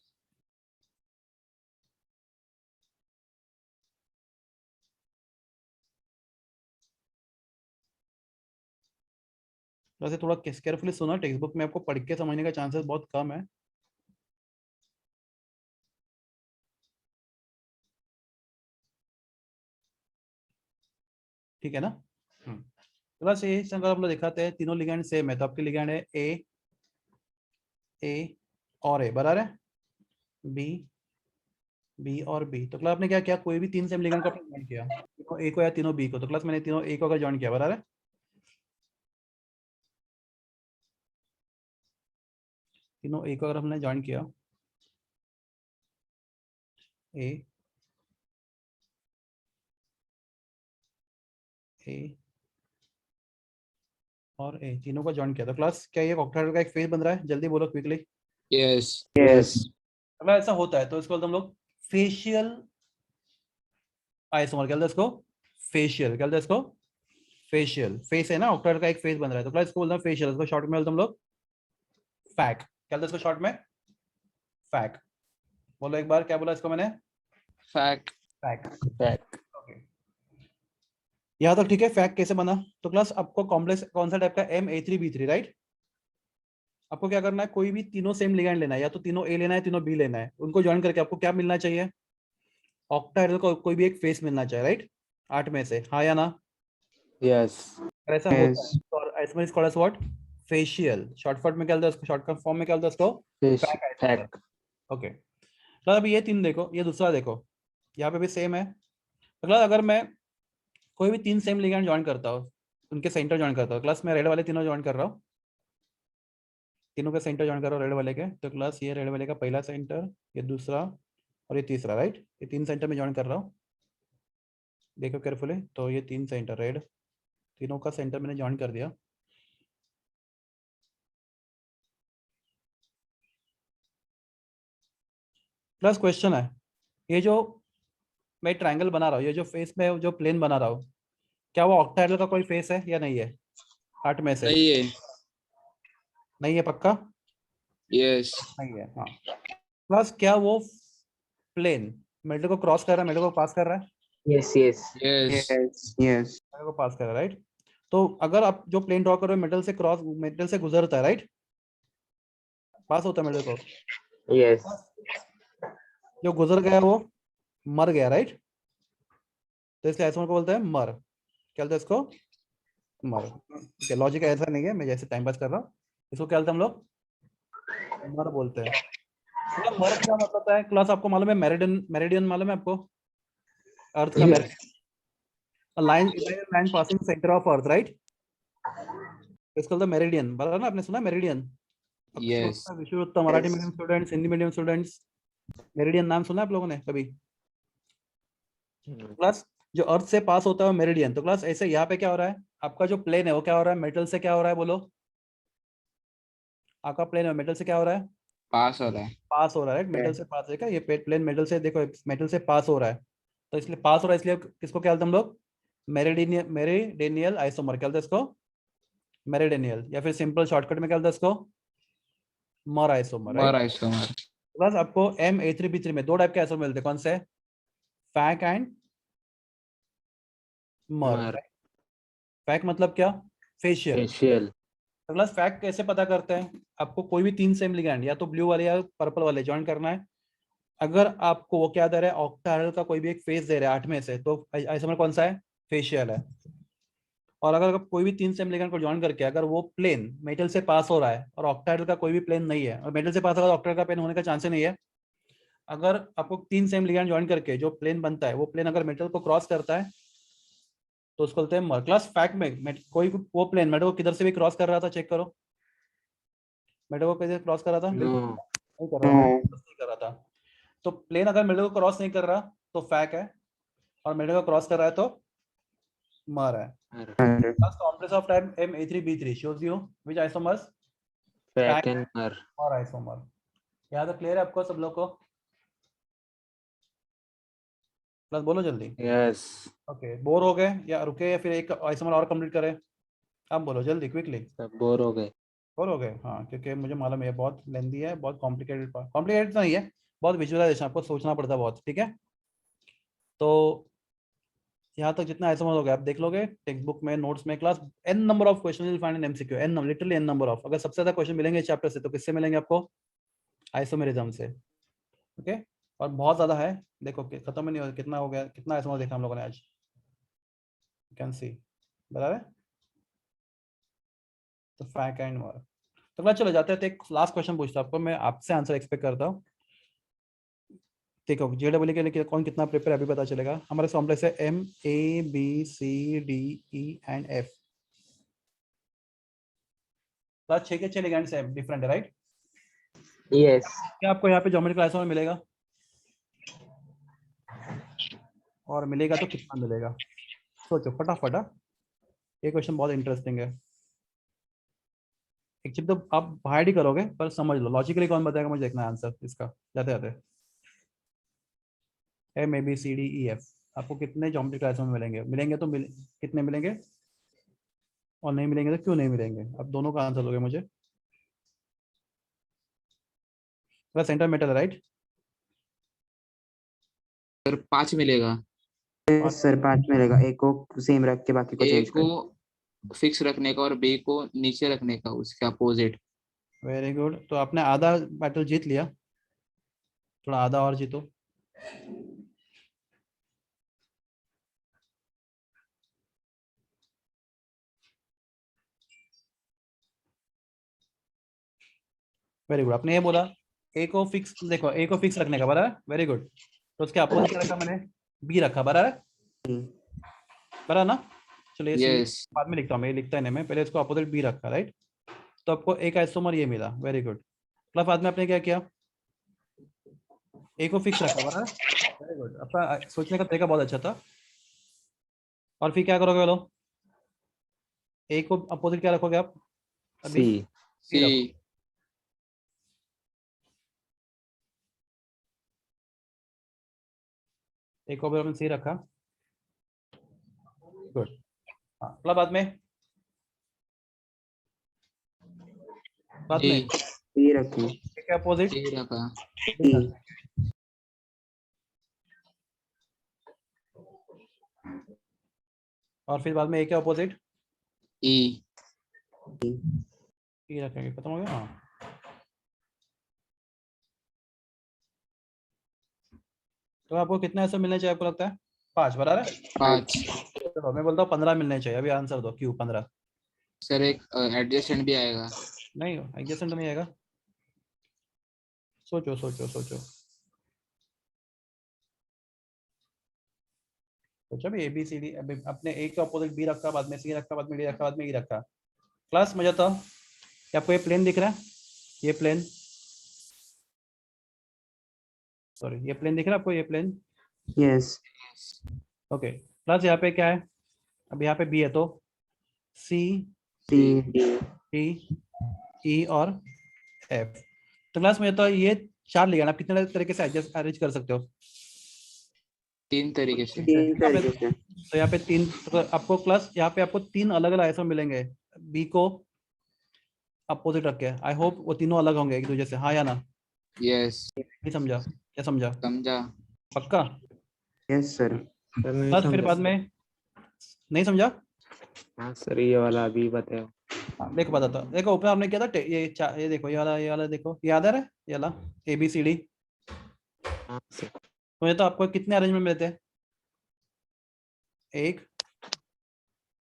वैसे थोड़ा केयरफुली सुना, टेक्स्ट बुक में आपको पढ़ के समझने का चांसेस बहुत कम है। ठीक है ना? तो बस यही अगर हम लोग दिखाते हैं, तीनों लिगैंड सेम है, तो आपके लिगैंड है ए और ए, बराबर है, बी और बी। तो क्लास आपने क्या किया, कोई भी तीन सेम लिगैंड को आपने ज्वाइन किया, तीनों ए को या तीनों बी को। तो क्लास मैंने तीनों ए को अगर ज्वाइन किया, बराबर है, तीनों ए को अगर हमने ज्वाइन किया, ए ए और ए, तीनों को ज्वाइन किया, तो क्लास क्या ये ऑक्टाहेड्रल का एक फेस बन रहा है? जल्दी बोलो क्विकली। यस यस अगर ऐसा होता है तो इसको बोलते हैं हम लोग फेशियल आइसोमर, क्या बोलते हैं इसको? फेशियल, क्या बोलते हैं इसको? फेशियल, फेस है ना, ऑक्टाहेड्रल का एक फेस बन रहा है, तो क्लास इसको बोलते हैं फेशियल, इसको शॉर्ट में बोलते हैं हम लोग फैक। क्या बोलते हैं इसको शॉर्ट में? फैक। बोलो एक बार, क्या बोला इसको मैंने? फैक्ट फैक। फैक्ट ओके, यहाँ तक ठीक है। फैक कैसे बना? तो क्लास आपको कॉम्प्लेक्स कौन सा टाइप का? MA3B3, right? आपको क्या करना है, कोई भी तीनों सेम लिगैंड लेना है, या तो तीनों ए लेना है, तीनों बी लेना है, उनको ज्वाइन करके आपको क्या मिलना चाहिए? ऑक्टाहेड्रल को कोई भी एक फेस मिलना चाहिए, राइट? 8 में से, हाँ या ना? यस अगर ऐसा होता है यस तो इसमें इसको व्हाट? फेशियल। शॉर्ट फॉर्म में क्या बोलते हैं उसको? शॉर्ट फॉर्म में क्या बोलते हैं उसको? फिश फैक आइसोमर। फैक्ट ओके, तो अभी ये तीन देखो, ये दूसरा देखो, यहाँ पे भी सेम है। अगला अगर मैं कोई भी तीन सेम लिगैंड ज्वाइन करता हूँ, उनके सेंटर ज्वाइन करता हूँ, क्लास में रेड वाले तीनों ज्वाइन कर रहा हूँ, तीनों के सेंटर ज्वाइन कर रहा हूँ रेड वाले के, तो क्लास ये रेड वाले का पहला सेंटर, ये दूसरा और ये तीसरा, राइट? ये तीन सेंटर में ज्वाइन कर रहा हूँ, देखो केयरफुली। तो ये तीन सेंटर रेड, तीनों का सेंटर मैंने ज्वाइन कर दिया। प्लस क्वेश्चन है, ये जो मैं ट्रायंगल बना रहा हूँ, ये जो फेस में जो प्लेन बना रहा हूँ, क्या वो ऑक्टाहेड्रल का कोई फेस है या नहीं है? 8 में से नहीं है। नहीं है, पक्का यस नहीं है। हाँ, प्लस क्या वो प्लेन मिडल को क्रॉस कर रहा है, मिडल को पास कर रहा है, Yes, yes. Yes Yes, yes. Middle को पास कर रहा है, राइट? तो अगर आप जो प्लेन ड्रॉ कर रहे हो मिडल से क्रॉस, मिडल से गुजरता है, राइट? पास होता है मिडल को, Yes. जो गुजर गया वो मर गया, राइट? तो इसलिए आइसोमर को बोलते हैं मर। क्या बोलते हैं इसको? मर। लॉजिक ऐसा नहीं है, मैं जैसे टाइम पास कर रहा हूँ। इसको क्या बोलते हैं हम लोग? मर बोलते हैं। तो मर क्या मतलब है क्लास, आपको मालूम है? मेरिडियन, मेरिडियन मालूम है आपको? अर्थ का Yes. Meridian, line passing centre of earth, right? इसको बोलते हैं मेरिडियन, बता ना, आपने सुना meridian? Yes Vishwottam, Marathi medium students, Hindi medium students, meridian नाम सुना है आप लोगों ने कभी? क्लास जो अर्थ से पास होता है मेरिडियन। तो क्लास ऐसे यहाँ पे क्या हो रहा है, आपका जो प्लेन है वो क्या हो रहा है, मेटल से क्या हो रहा है, बोलो? आपका प्लेन है मेटल से क्या हो रहा है? पास हो रहा है। पास हो रहा है, मेटल से पास है क्या? ये प्लेन मेटल से, देखो मेटल से पास हो रहा है, तो इसलिए पास हो रहा है, इसलिए किसको क्या बोलते हैं हम लोग? Meridian, meridional isomer. क्या बोलते हैं इसको? मेरिडियनियल, या फिर सिंपल शॉर्टकट में क्या बोलते हैं इसको? मर आइसोमर, राइट? मर आइसोमर। बस आपको M83B3 में 2 टाइप के आइसोमर मिलते हैं, कौन से? फैक एंड मर। Mar. फैक मतलब क्या? फेशियल। Facial. अगला फैक्ट कैसे पता करते हैं? आपको कोई भी 3 सेम लिगैंड, या तो ब्लू वाले या पर्पल वाले ज्वाइन करना है। अगर आपको वो क्या दे रहा है, ऑक्टाहेड्रल का कोई भी एक फेस दे रहा है 8 में से, तो आइसोमर कौन सा है? फेशियल है। और अगर आप कोई भी 3 सेम लिगैंड को ज्वाइन करके अगर वो प्लेन मेटल से पास हो रहा है और ऑक्टाहेड्रल का कोई भी प्लेन नहीं है, और मेटल से पास होगा तो ऑक्टाहेड्रल का प्लेन होने का चांस ही नहीं है। अगर आपको 3 सेम लिगैंड ज्वाइन करके जो प्लेन बनता है, वो प्लेन अगर मेटल को क्रॉस करता है तो उसको बोलते हैं मर। क्लास फैक्ट में कोई वो प्लेन मेटल को किधर से भी क्रॉस कर रहा था, चेक करो। मेटल को किधर क्रॉस कर रहा था? बिल्कुल No. नहीं कर रहा, मेटल क्रॉस नहीं कर रहा था। तो प्लेन अगर मेटल को क्रॉस नहीं कर रहा तो फैक है, और मेटल को क्रॉस कर रहा है तो मर है। Mar. Thus, complex of type M83B3 shows you which isomers? Fac Fat and Mar. और isomer। यहाँ तो क्लियर है आपको सब लोग को? प्लस बोलो जल्दी। Yes. ओके, बोर हो गए या रुके, या फिर एक आइसोमर और कंप्लीट करें? आप बोलो जल्दी, क्विकली। सब बोर हो गए। बोर हो गए? हाँ, क्योंकि मुझे मालूम है बहुत लेंदी है, बहुत कॉम्प्लिकेटेड, कॉम्प्लिकेटेड नहीं है, बहुत विजुअलाइजेशन, आपको सोचना पड़ता है बहुत, ठीक है? तो यहाँ तक जितना आइसोमर हो गया आप देख लोगे टेक्स्ट बुक में, नोट्स में। Class n number of question will find in MCQ, n literally n number of. अगर सबसे ज्यादा क्वेश्चन मिलेंगे चैप्टर से तो किससे मिलेंगे आपको? आइसोमेरिज्म से। ओके, और बहुत ज्यादा है, देखो कि खत्म ही नहीं हो, कितना हो गया, कितना आइसोमर देखा हम लोगों ने आज, कैन सी, बता रहे? तो फैक एंड मर। तो क्लास चलो जाते हैं, तो एक लास्ट क्वेश्चन पूछता हूं आपको, मैं आपसे आंसर एक्सपेक्ट करता हूँ। देखो JEE के लिए कौन कितना प्रिपेयर अभी पता चलेगा। हमारे कॉम्प्लेक्स है MABCDE एंड F। क्लास 6 के 6 लिगेंड्स है, डिफरेंट है, राइट? Yes. क्या आपको यहाँ पे ज्योमेट्री क्लासों में मिलेगा? और मिलेगा तो कितना मिलेगा? सोचो फटाफट। ये क्वेश्चन बहुत इंटरेस्टिंग है। एक चीज तो आप बाहर ही करोगे, पर समझ लो लॉजिकली कौन बताएगा, मुझे देखना है आंसर इसका जाते जाते। MABCDEF आपको कितने ज्योमेट्री क्लासों में मिलेंगे? मिलेंगे तो कितने मिलेंगे, और नहीं मिलेंगे तो क्यों नहीं मिलेंगे? अब दोनों का आंसर दोगे मुझे। Centre metal, right? सर 5 मिलेगा। सर 5 मिलेगा, एक को सेम रख के बाकी को ए चेंज को कर। फिक्स रखने का और बी को नीचे रखने का, उसके अपोजिट। वेरी गुड, तो आपने आधा बैटल जीत लिया, थोड़ा आधा और जीतो। वेरी गुड, आपने ये बोला ए को फिक्स, देखो ए को फिक्स रखने का, बराबर? Very good. तो उसके अपोजिट क्या रखा मैंने? बी रखा, बराबर? बराबर ना? चलो ये यस बाद में लिखता हूँ मैं, ये लिखता है नहीं मैं, पहले इसको अपोजिट बी रखा, राइट? तो आपको एक आइसोमर ये मिला, वेरी गुड। प्लस बाद में आपने क्या किया? ए को फिक्स रखा, बराबर? वेरी गुड, आपका सोचने का तरीका बहुत अच्छा था। और फिर क्या करोगे बोलो? ए को अपोजिट क्या रखोगे आप अभी? C. सी सी रखो। एक ऑब्जेक्ट आपने सी रखा, गुड। हाँ मतलब बाद में डी डी रखें, क्या अपोजिट, डी रखा, डी, और फिर बाद में ए क्या अपोजिट, ई ई रखेंगे, खत्म हो गया। हाँ तो आपको कितना ऐसा मिलना चाहिए आपको लगता है? 5 बराबर है। 5। चलो मैं बोलता हूँ 15 मिलने चाहिए, अभी आंसर दो, क्यों 15? सर एक एडजस्टेंट भी आएगा। नहीं एडजस्टेंट नहीं आएगा, सोचो सोचो सोचो सोचो। अभी ए बी सी डी, अभी अपने ए के अपोजिट बी रखा, बाद में सी रखा, बाद में डी रखा, बाद में ई रखा। क्लास मुझे तो क्या आपको ये प्लेन दिख रहा है? ये प्लेन, सॉरी ये प्लेन दिख रहा है आपको? ये प्लेन, यस, ओके। प्लस यहाँ पे क्या है? अब यहाँ पे बी है तो सी, सी, डी, ई और एफ। तो क्लास में तो ये 4 लिया ना, आप कितने तरीके से एडजस्ट अरेंज कर सकते हो? 3 तरीके से। तीन तरीके से, तो यहाँ पे 3, तो आपको क्लास यहाँ पे आपको 3 अलग अलग आइसोम मिलेंगे, बी को अपोजिट रख के। आई होप वो तीनों अलग होंगे एक दूसरे से, हाँ या ना? यस, नहीं समझा? क्या समझा? समझा। पक्का? यस सर, सर नहीं बस फिर समझा बाद सर। में नहीं समझा? हाँ सर ये वाला अभी बताओ। हाँ, देखो बताता हूँ। देखो ऊपर हमने किया था ये देखो, ये वाला देखो, याद है? ये वाला ए बी सी डी। हाँ सर। तो ये तो आपको कितने अरेंजमेंट मिलते हैं? 1,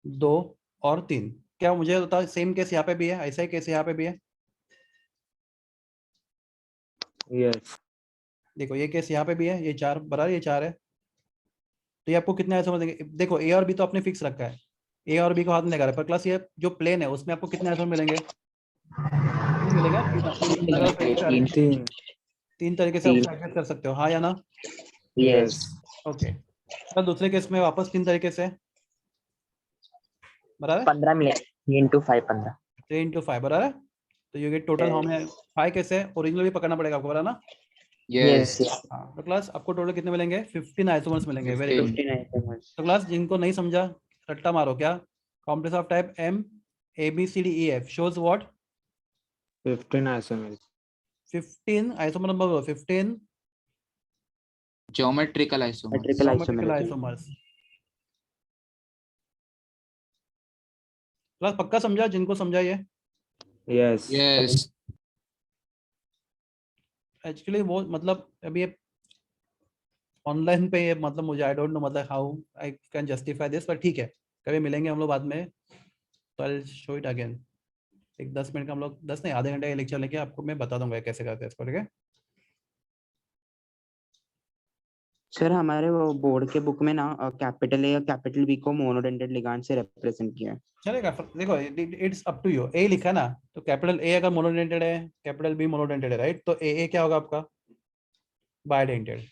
2 और 3। क्या मुझे बताओ, सेम केस यहाँ पे भी है, ऐसा ही केस यहाँ पे भी है? यस देखो ये केस यहाँ पे भी है, ये 4 बराबर, ये 4 है। तो ये आपको कितने आइसोमर देंगे? देखो ए और बी तो आपने फिक्स रखा है, ए और बी को हाथ में लगा रहा है, पर क्लास ये जो प्लेन है उसमें आपको कितने आइसोमर मिलेंगे? मिलेगा 3 3। 3 तरीके से आप एडजस्ट कर सकते हो, हाँ या ना? Yes okay. तो दूसरे केस में वापस 3 तरीके से, बराबर? 15 मिलेगा, इंटू 5 15। 3 into 5 बराबर है। तो ये टोटल हमें 5 कैसे ओरिजिनल भी पकड़ना पड़ेगा आपको, बराबर ना? यस, हाँ तो क्लास आपको टोटल कितने मिलेंगे? 15 आइसोमर्स मिलेंगे। Very good. 15। 15 आइसोमर्स, तो क्लास जिनको नहीं समझा रट्टा मारो, क्या complex of type M A B C D E F shows what? 15 isomers. 15 isomer number बोलो, 15 geometrical isomer. Metrical geometrical isomers, isomers. Class पक्का समझा? जिनको समझा ये यस यस, एक्चुअली वो मतलब अभी ये ऑनलाइन पे ये मतलब मुझे आई डोंट नो मतलब how I can justify this, पर ठीक है कभी मिलेंगे हम लोग बाद में, तो आई शो इट अगेन। एक 10 मिनट का हम लोग, 10 नहीं आधे घंटे का लेक्चर लेके आपको मैं बता दूंगा कैसे करते हैं इसको, ठीक है? सर हमारे वो बोर्ड के बुक में ना कैपिटल ए और कैपिटल बी को मोनोडेंटेड लिगांड से रिप्रेजेंट किया है। चलेगा, देखो इट्स अप टू यू। ए लिखा है ना, तो कैपिटल ए अगर मोनोडेंटेड है, कैपिटल बी मोनोडेंटेड है, राइट? तो ए क्या होगा आपका? बायडेंटेड।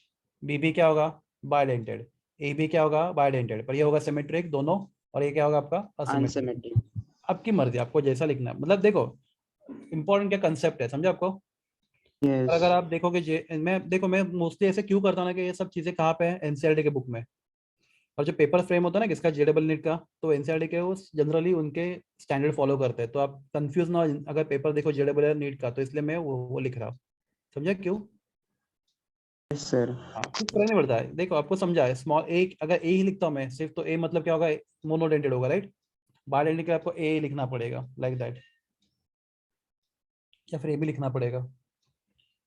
बी भी क्या होगा? बायडेंटेड। ए भी क्या होगा? बायडेंटेड। पर ये होगा सिमेट्रिक दोनों, और ये क्या होगा आपका? असिमेट्रिक। अनसिमेट्रिक, आपकी मर्जी, आपको जैसा लिखना है। मतलब देखो इंपॉर्टेंट क्या कंसेप्ट है, समझा आपको? और अगर यस आप देखोगे मैं मोस्टली ऐसे क्यों करता हूँ ना कि ये सब चीजें कहाँ पे है? एनसीईआरटी के बुक में। और जो पेपर फ्रेम होता है ना किसका, जेडबल नीट का, तो एनसीईआरटी के वो जनरली उनके स्टैंडर्ड फॉलो करते हैं। तो आप कंफ्यूज ना हो, अगर पेपर देखो जेडबल नीट का, तो इसलिए मैं वो लिख रहा हूँ। समझा क्यों? यस सर, हाँ कुछ फर्क नहीं पड़ता है। देखो आपको समझा है, स्मॉल ए अगर ए ही लिखता हूँ मैं सिर्फ, तो ए मतलब क्या होगा? मोनोडेंटेड होगा, राइट? बायडेंटेड के आपको ए लिखना पड़ेगा लाइक दैट, या फिर ए भी लिखना पड़ेगा।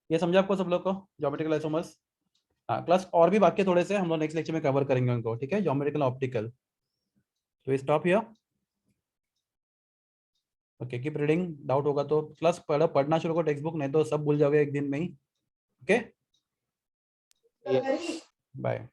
ये समझा आपको सब लोग को ज्योमेट्रिकल आइसोमर्स? हाँ क्लास और भी बाकी थोड़े से हम लोग नेक्स्ट लेक्चर में कवर करेंगे उनको, ठीक है? Geometrical optical. तो stop here. Okay keep reading, doubt होगा तो क्लास पढ़ना शुरू करो टेक्स्ट बुक, नहीं तो सब भूल जाओगे एक दिन में ही। Okay yes. बाय।